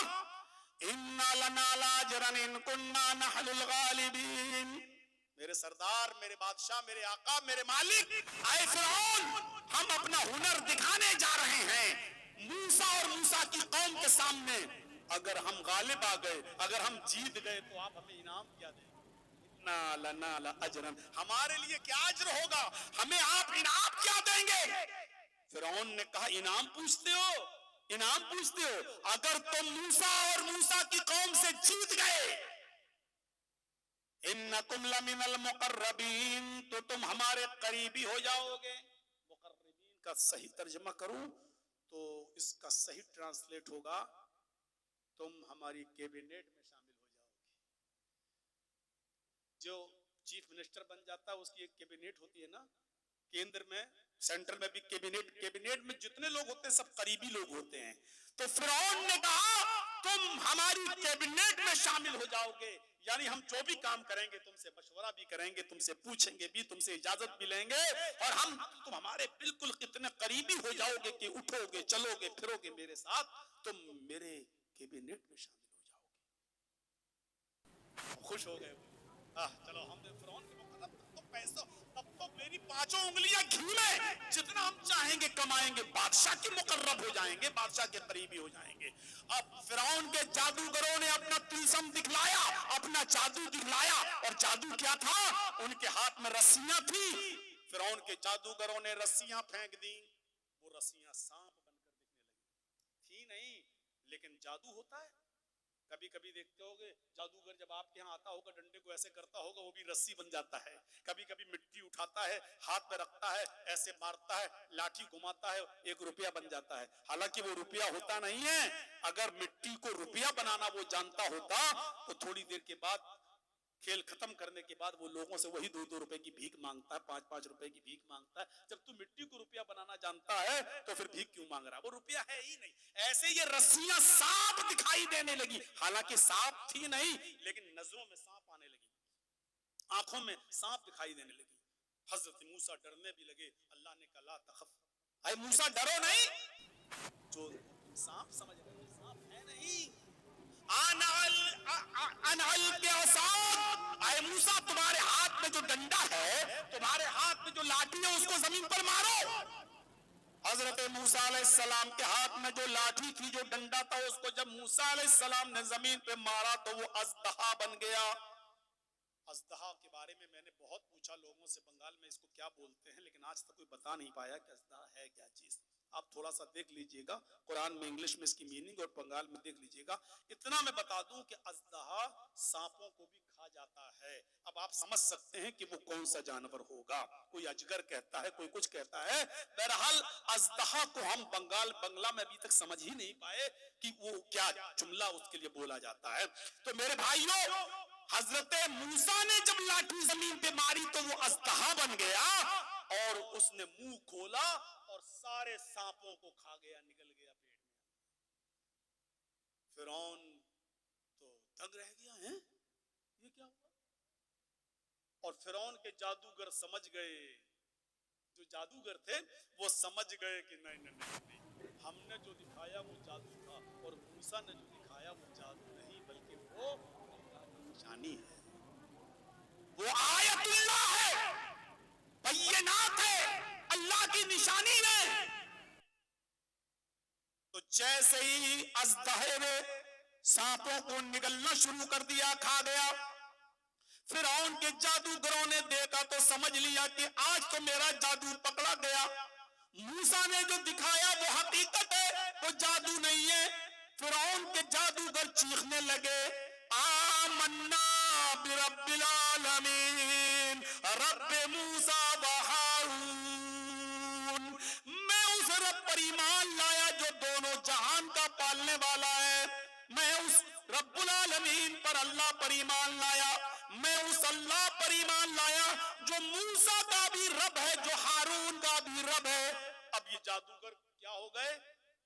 इन्ना लना लाजरन इन कुन्ना नहनुल गालिबीन। मेरे सरदार, मेरे बादशाह, मेरे आका, मेरे मालिक, आए फिरौन, हम अपना हुनर दिखाने जा रहे हैं मूसा और मूसा की कौम के सामने। अगर हम गालिब आ गए, अगर हम जीत गए तो आप हमें इनाम क्या देंगे? इन्ना लना ला अजरन, हमारे लिए क्या अजर होगा, हमें आप इनाम क्या देंगे? फिरौन ने कहा इनाम पूछते हो, इनाम पूछते हो? अगर तुम मूसा और मूसा की कौम से जीत गए, इन्नकुम लमिनल मुकर्रबीन, तो तुम हमारे करीबी हो जाओगे। मुकर्रबीन का सही तर्जमा करूं तो इसका सही ट्रांसलेट होगा तुम हमारी कैबिनेट में शामिल हो जाओगे। जो चीफ मिनिस्टर बन जाता है उसकी एक कैबिनेट होती है ना, केंद्र में, सेंट्रल में भी कैबिनेट, कैबिनेट में जितने लोग होते हैं सब करीबी लोग होते हैं। तो फिरौन ने कहा तुम हमारी कैबिनेट में शामिल हो जाओगे, यानी हम जो भी काम करेंगे तुमसे मशवरा भी करेंगे, तुमसे पूछेंगे भी, तुमसे इजाजत भी लेंगे, और तुम हमारे बिल्कुल इतने करीबी हो जाओगे कि उठोगे, चलोगे, फिरोगे मेरे साथ, तुम मेरे कैबिनेट में शामिल हो जाओगे। खुश हो गए। चलो हम फिरौन के मुकद्दम पैसा, तब तो मेरी पांचों उंगलियां घी में, जितना हम चाहेंगे कमाएंगे, बादशाह के मुकर्रब हो जाएंगे, बादशाह के करीबी हो जाएंगे। अब फिरौन के जादूगरों ने अपना त्रिशम दिखलाया, अपना जादू दिखलाया, और जादू क्या था? उनके हाथ में रस्सियां थी। फिरौन के जादूगरों ने रस्सियां फेंक दी, वो रस्सियां सांप बनकर दिखने लगी। थी नहीं, लेकिन जादू होता है। कभी कभी देखते होगे जादूगर जब आपके यहाँ आता होगा, डंडे को ऐसे करता होगा, वो भी रस्सी बन जाता है। कभी कभी मिट्टी उठाता है, हाथ में रखता है, ऐसे मारता है, लाठी घुमाता है, 1 रुपया बन जाता है। हालांकि वो रुपया होता नहीं है। अगर मिट्टी को रुपया बनाना वो जानता होता तो थोड़ी देर के बाद, खेल खत्म करने के बाद, वो लोगों से वही 2-2 रुपए की भीख मांगता है, 5-5 रुपए की भीख मांगता है। जब तू मिट्टी को रुपया बनाना जानता है तो फिर भीख क्यों मांग रहा? वो रुपया है ही नहीं। ऐसे ये रस्सियां सांप दिखाई देने लगी। हालांकि सांप थी नहीं, लेकिन नजरों में सांप आने लगी, आंखों में सांप दिखाई देने लगी। हजरत मूसा डरने भी लगे। अल्लाह ने कहा ला तखफ, अरे मूसा डरो नहीं, जो सांप समझ रहे हो सांप है नहीं। आए मूसा, तुम्हारे हाथ में जो डंडा है, तुम्हारे हाथ में जो लाठी है, उसको जमीन पर मारो। हजरत मूसा अलैहिस्सलाम के हाथ में जो लाठी थी, जो डंडा था, उसको जब मूसा अलैहिस्सलाम ने जमीन पे मारा तो वो अजदहा बन गया। अजदहा के बारे में मैंने बहुत पूछा लोगों से, बंगाल में इसको क्या बोलते हैं, लेकिन आज तक कोई बता नहीं पाया कि अजदहा है क्या चीज। आप थोड़ा सा देख लीजिएगा, कुरान में इंग्लिश में इसकी मीनिंग, और बंगाल में देख लीजिएगा। इतना मैं बता दूं कि अजदहा सांपों को भी खा जाता है। अब आप समझ सकते हैं कि वो कौन सा जानवर होगा। कोई अजगर कहता है, कोई कुछ कहता है। बहरहाल अजदहा को हम बंगला में अभी तक समझ ही नहीं पाए कि वो क्या जुमला उसके लिए बोला जाता है। तो मेरे भाइयों, हजरत मूसा ने जब लाठी जमीन पे मारी तो वो अजदहा बन गया, और उसने मुंह खोला और सारे सांपों को खा गया, निकल गया पेट में। फिरौन तो दंग रह गया, है ये क्या हुआ? और फिरौन के जादूगर समझ गए, जो जादूगर थे वो समझ गए कि नहीं नहीं नहीं, नहीं। हमने जो दिखाया वो जादू था, और मूसा ने जो दिखाया वो जादू नहीं, बल्कि वो अल्लाह की निशानी है, वो आयतुल्लाह है, बैयनात है, अल्लाह की निशानी है। तो जैसे ही अजदहे ने सांपों को निगलना शुरू कर दिया, खा गया, फिरौन के जादूगरों ने देखा तो समझ लिया कि आज तो मेरा जादू पकड़ा गया। मूसा ने जो दिखाया वो हकीकत है, वो जादू नहीं है। फिरौन के जादूगर चीखने लगे, आमन्ना बिरब्बिल आलमीन रब्बे मूसा व हारून। मैं उस रब पर ईमान लाया जो दोनों जहान का पालने वाला है। मैं उस रब्बुल आलमीन पर, अल्लाह पर ईमान लाया। मैं उस अल्लाह पर ईमान लाया जो मूसा का भी रब है, जो हारून का भी रब है। अब ये जादूगर क्या हो गए?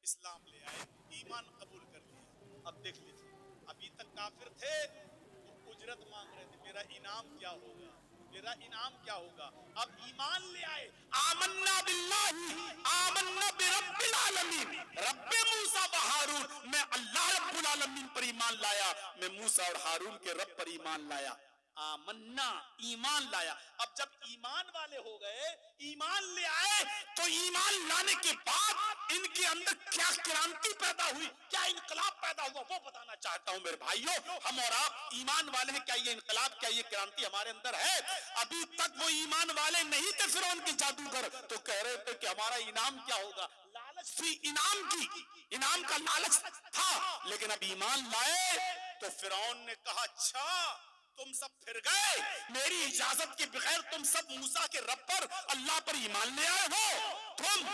इस्लाम ले आए, ईमान कबूल कर लिया। अब देख लीजिए, अभी तक काफिर थे तो उजरत मांग रहे थे, मेरा इनाम क्या होगा, मेरा इनाम क्या होगा। अब ईमान ले आए, आमन्ना बिल्लाही आमन्ना बिरब्बिल आलमीन रब्बे मूसा व हारून। मैं अल्लाह रब्बुल आलमीन पर ईमान लाया, मैं मूसा और हारून के रब पर ईमान लाया। आमन्ना, ईमान लाया। अब जब ईमान वाले हो गए, ईमान ले आए, तो ईमान लाने के बाद इनके अंदर क्या क्रांति पैदा हुई, क्या इनकलाब पैदा हुआ, वो बताना चाहता हूं मेरे भाइयों। हम और आप ईमान वाले हैं, क्या ये इनकलाब, क्या ये क्रांति हमारे अंदर है? अभी तक वो ईमान वाले नहीं थे फिरौन के जादूगर, तो कह रहे थे कि हमारा इनाम क्या होगा। लालच थी इनाम की, इनाम का लालच था। लेकिन अब ईमान लाए तो फिरौन ने कहा, अच्छा तुम सब फिर गए, मेरी इजाजत के बगैर तुम सब मूसा के रब पर, अल्लाह पर ईमान ले आए हो तुम,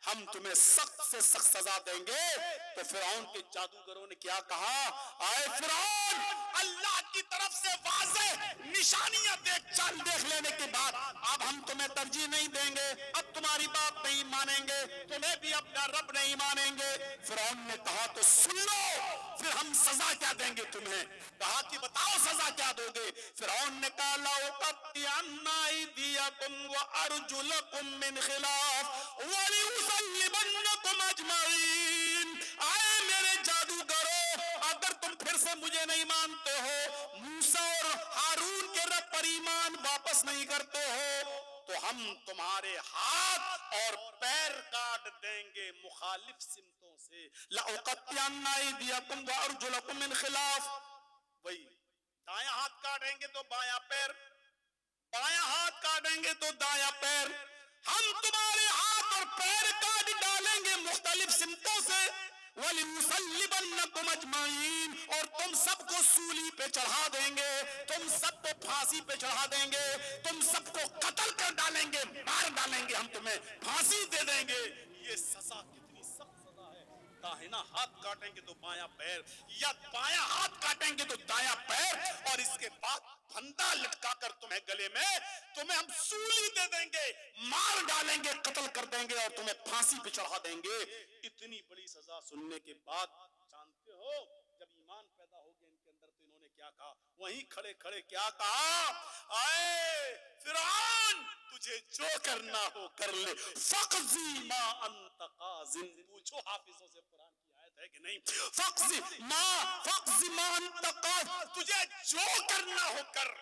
हम तुम्हें सख्त से सख्त सजा देंगे। तो फिरौन के जादूगरों ने क्या कहा, आए फिरौन, अल्लाह की तरफ से वाज़ेह निशानियां देख लेने के बाद अब हम तुम्हें तरजीह नहीं देंगे, अब तुम्हारी बात नहीं मानेंगे, तुम्हें भी अपना रब नहीं मानेंगे। फिरौन ने कहा तो सुन लो, फिर हम सजा क्या देंगे तुम्हें। कहा कि बताओ सजा क्या दोगे। फिरौन ने कहा, लअक़त्तिअन्ना अयदियकुम व अर्जुलकुम मिन खिलाफ व लिउसल्लिबन्नकुम अजमईन। आए मेरे जादूगरों, अगर तुम फिर से मुझे नहीं मानते हो, मूसा और हारून के रब पर ईमान वापस नहीं करते हो, तो हम तुम्हारे हाथ और पैर काट देंगे मुखालिफ सिमतों से। लअक़त्तिअन्ना अयदियकुम व अर्जुलकुम मिन खिलाफ, वही दायां हाथ काटेंगे तो बायां पैर, बायां हाथ काटेंगे तो दायां पैर, हम तुम्हारे हाथ और पैर काट डालेंगे मुख्तलिफ सिमतों से। वलिनुसल्लिबन्नकुम अजमईन, और तुम सबको सूली पे चढ़ा देंगे, तुम सबको फांसी पे चढ़ा देंगे, तुम सबको कत्ल कर डालेंगे, मार डालेंगे, हम तुम्हें फांसी दे देंगे। ये सजा कितनी सख्त सजा है। दाहिना हाथ काटेंगे तो बायां पैर, या बायां हाथ काटेंगे तो दायां पैर, और इसके बाद फंदा लटकाकर तुम्हें गले में, तुम्हें हम सूली दे देंगे, मार डालेंगे, कत्ल कर देंगे, और तुम्हें फांसी पे चढ़ा देंगे। इतनी बड़ी सजा सुनने के बाद जानते हो जब ईमान पैदा हो गया इनके अंदर तो इन्होंने क्या कहा? वहीं खड़े खड़े क्या कहा? आए फिरौन, तुझे जो करना हो कर ले, फक़ज़ी मा अंत क़ाज़िन। पूछो हाफिजों से कुरान की आयत है कि नहीं? फक़ज़ी मा अंत क़ाज़, तुझे जो करना हो कर,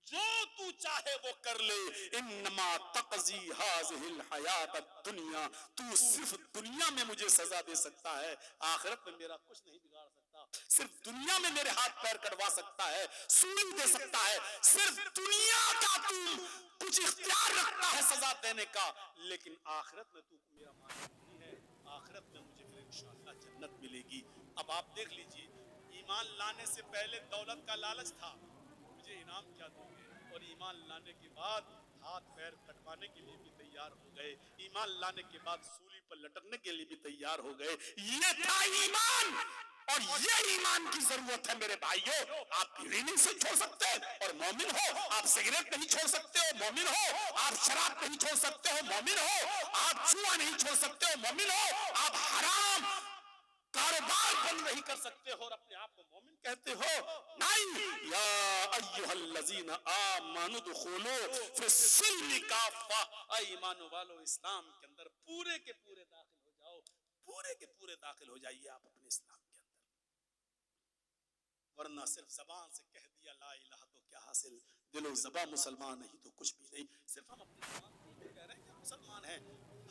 जो तू चाहे वो कर ले। इन्नमा तक़ज़ी हाज़िहिल हयात दुनिया, तू सिर्फ दुनिया में मुझे सजा दे सकता है, आखिरत में मेरा कुछ नहीं बिगाड़ सकता। सिर्फ दुनिया में मेरे हाथ पैर कटवा सकता है, सूली दे सकता है, सिर्फ दुनिया का तू कुछ इख्तियार रखता है सजा देने का, लेकिन आखिरत में तू मेरा मालिक नहीं है, आखिरत में मुझे फिर इंशाअल्लाह जन्नत मिलेगी। अब आप देख लीजिए, ईमान लाने से पहले दौलत का लालच था, मुझे इनाम क्या दोगे, और ईमान लाने के बाद हाथ पैर कटवाने के लिए भी तैयार हो गए, ईमान लाने के बाद सूली पर लटकने के लिए भी तैयार हो गए। ये था ईमान, और ये ईमान की जरूरत है मेरे भाइयों। आप बीड़ी नहीं से छोड़ सकते और मोमिन हो, आप सिगरेट नहीं छोड़ सकते हो, मोमिन हो, आप शराब नहीं छोड़ सकते हो, मोमिन हो, आप जुआ नहीं छोड़ सकते हो, मोमिन हो, आप हराम कारोबार बंद नहीं कर सकते हो और अपने आप को मोमिन कहते हो, नहीं। या अय्युहल्लज़ीना आमनु दुखुलू फिस्सिल्मि काफ़ा, ईमान वालो इस्लाम के अंदर पूरे के पूरे दाखिल हो जाओ, पूरे के पूरे दाखिल हो जाइए आप अपने इस्लाम के अंदर, वरना सिर्फ जबान से कह दिया ला इलाहा तो क्या हासिल, दिलो ज़बान मुसलमान नहीं तो कुछ भी नहीं। सिर्फ हम अपने ज़बान से कह रहे हैं कि मुसलमान हैं,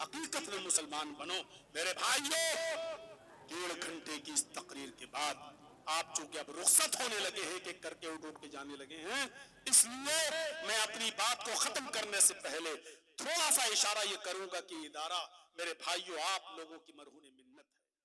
हकीकत में मुसलमान बनो मेरे भाइयों। 1.5 घंटे की इस तकरीर के बाद आप चूंकि अब रुखसत होने लगे हैं, कि करके उठ के जाने लगे हैं, इसलिए मैं अपनी बात को खत्म करने से पहले थोड़ा सा इशारा ये करूंगा कि इदारा, मेरे भाइयों, आप लोगों की मरहून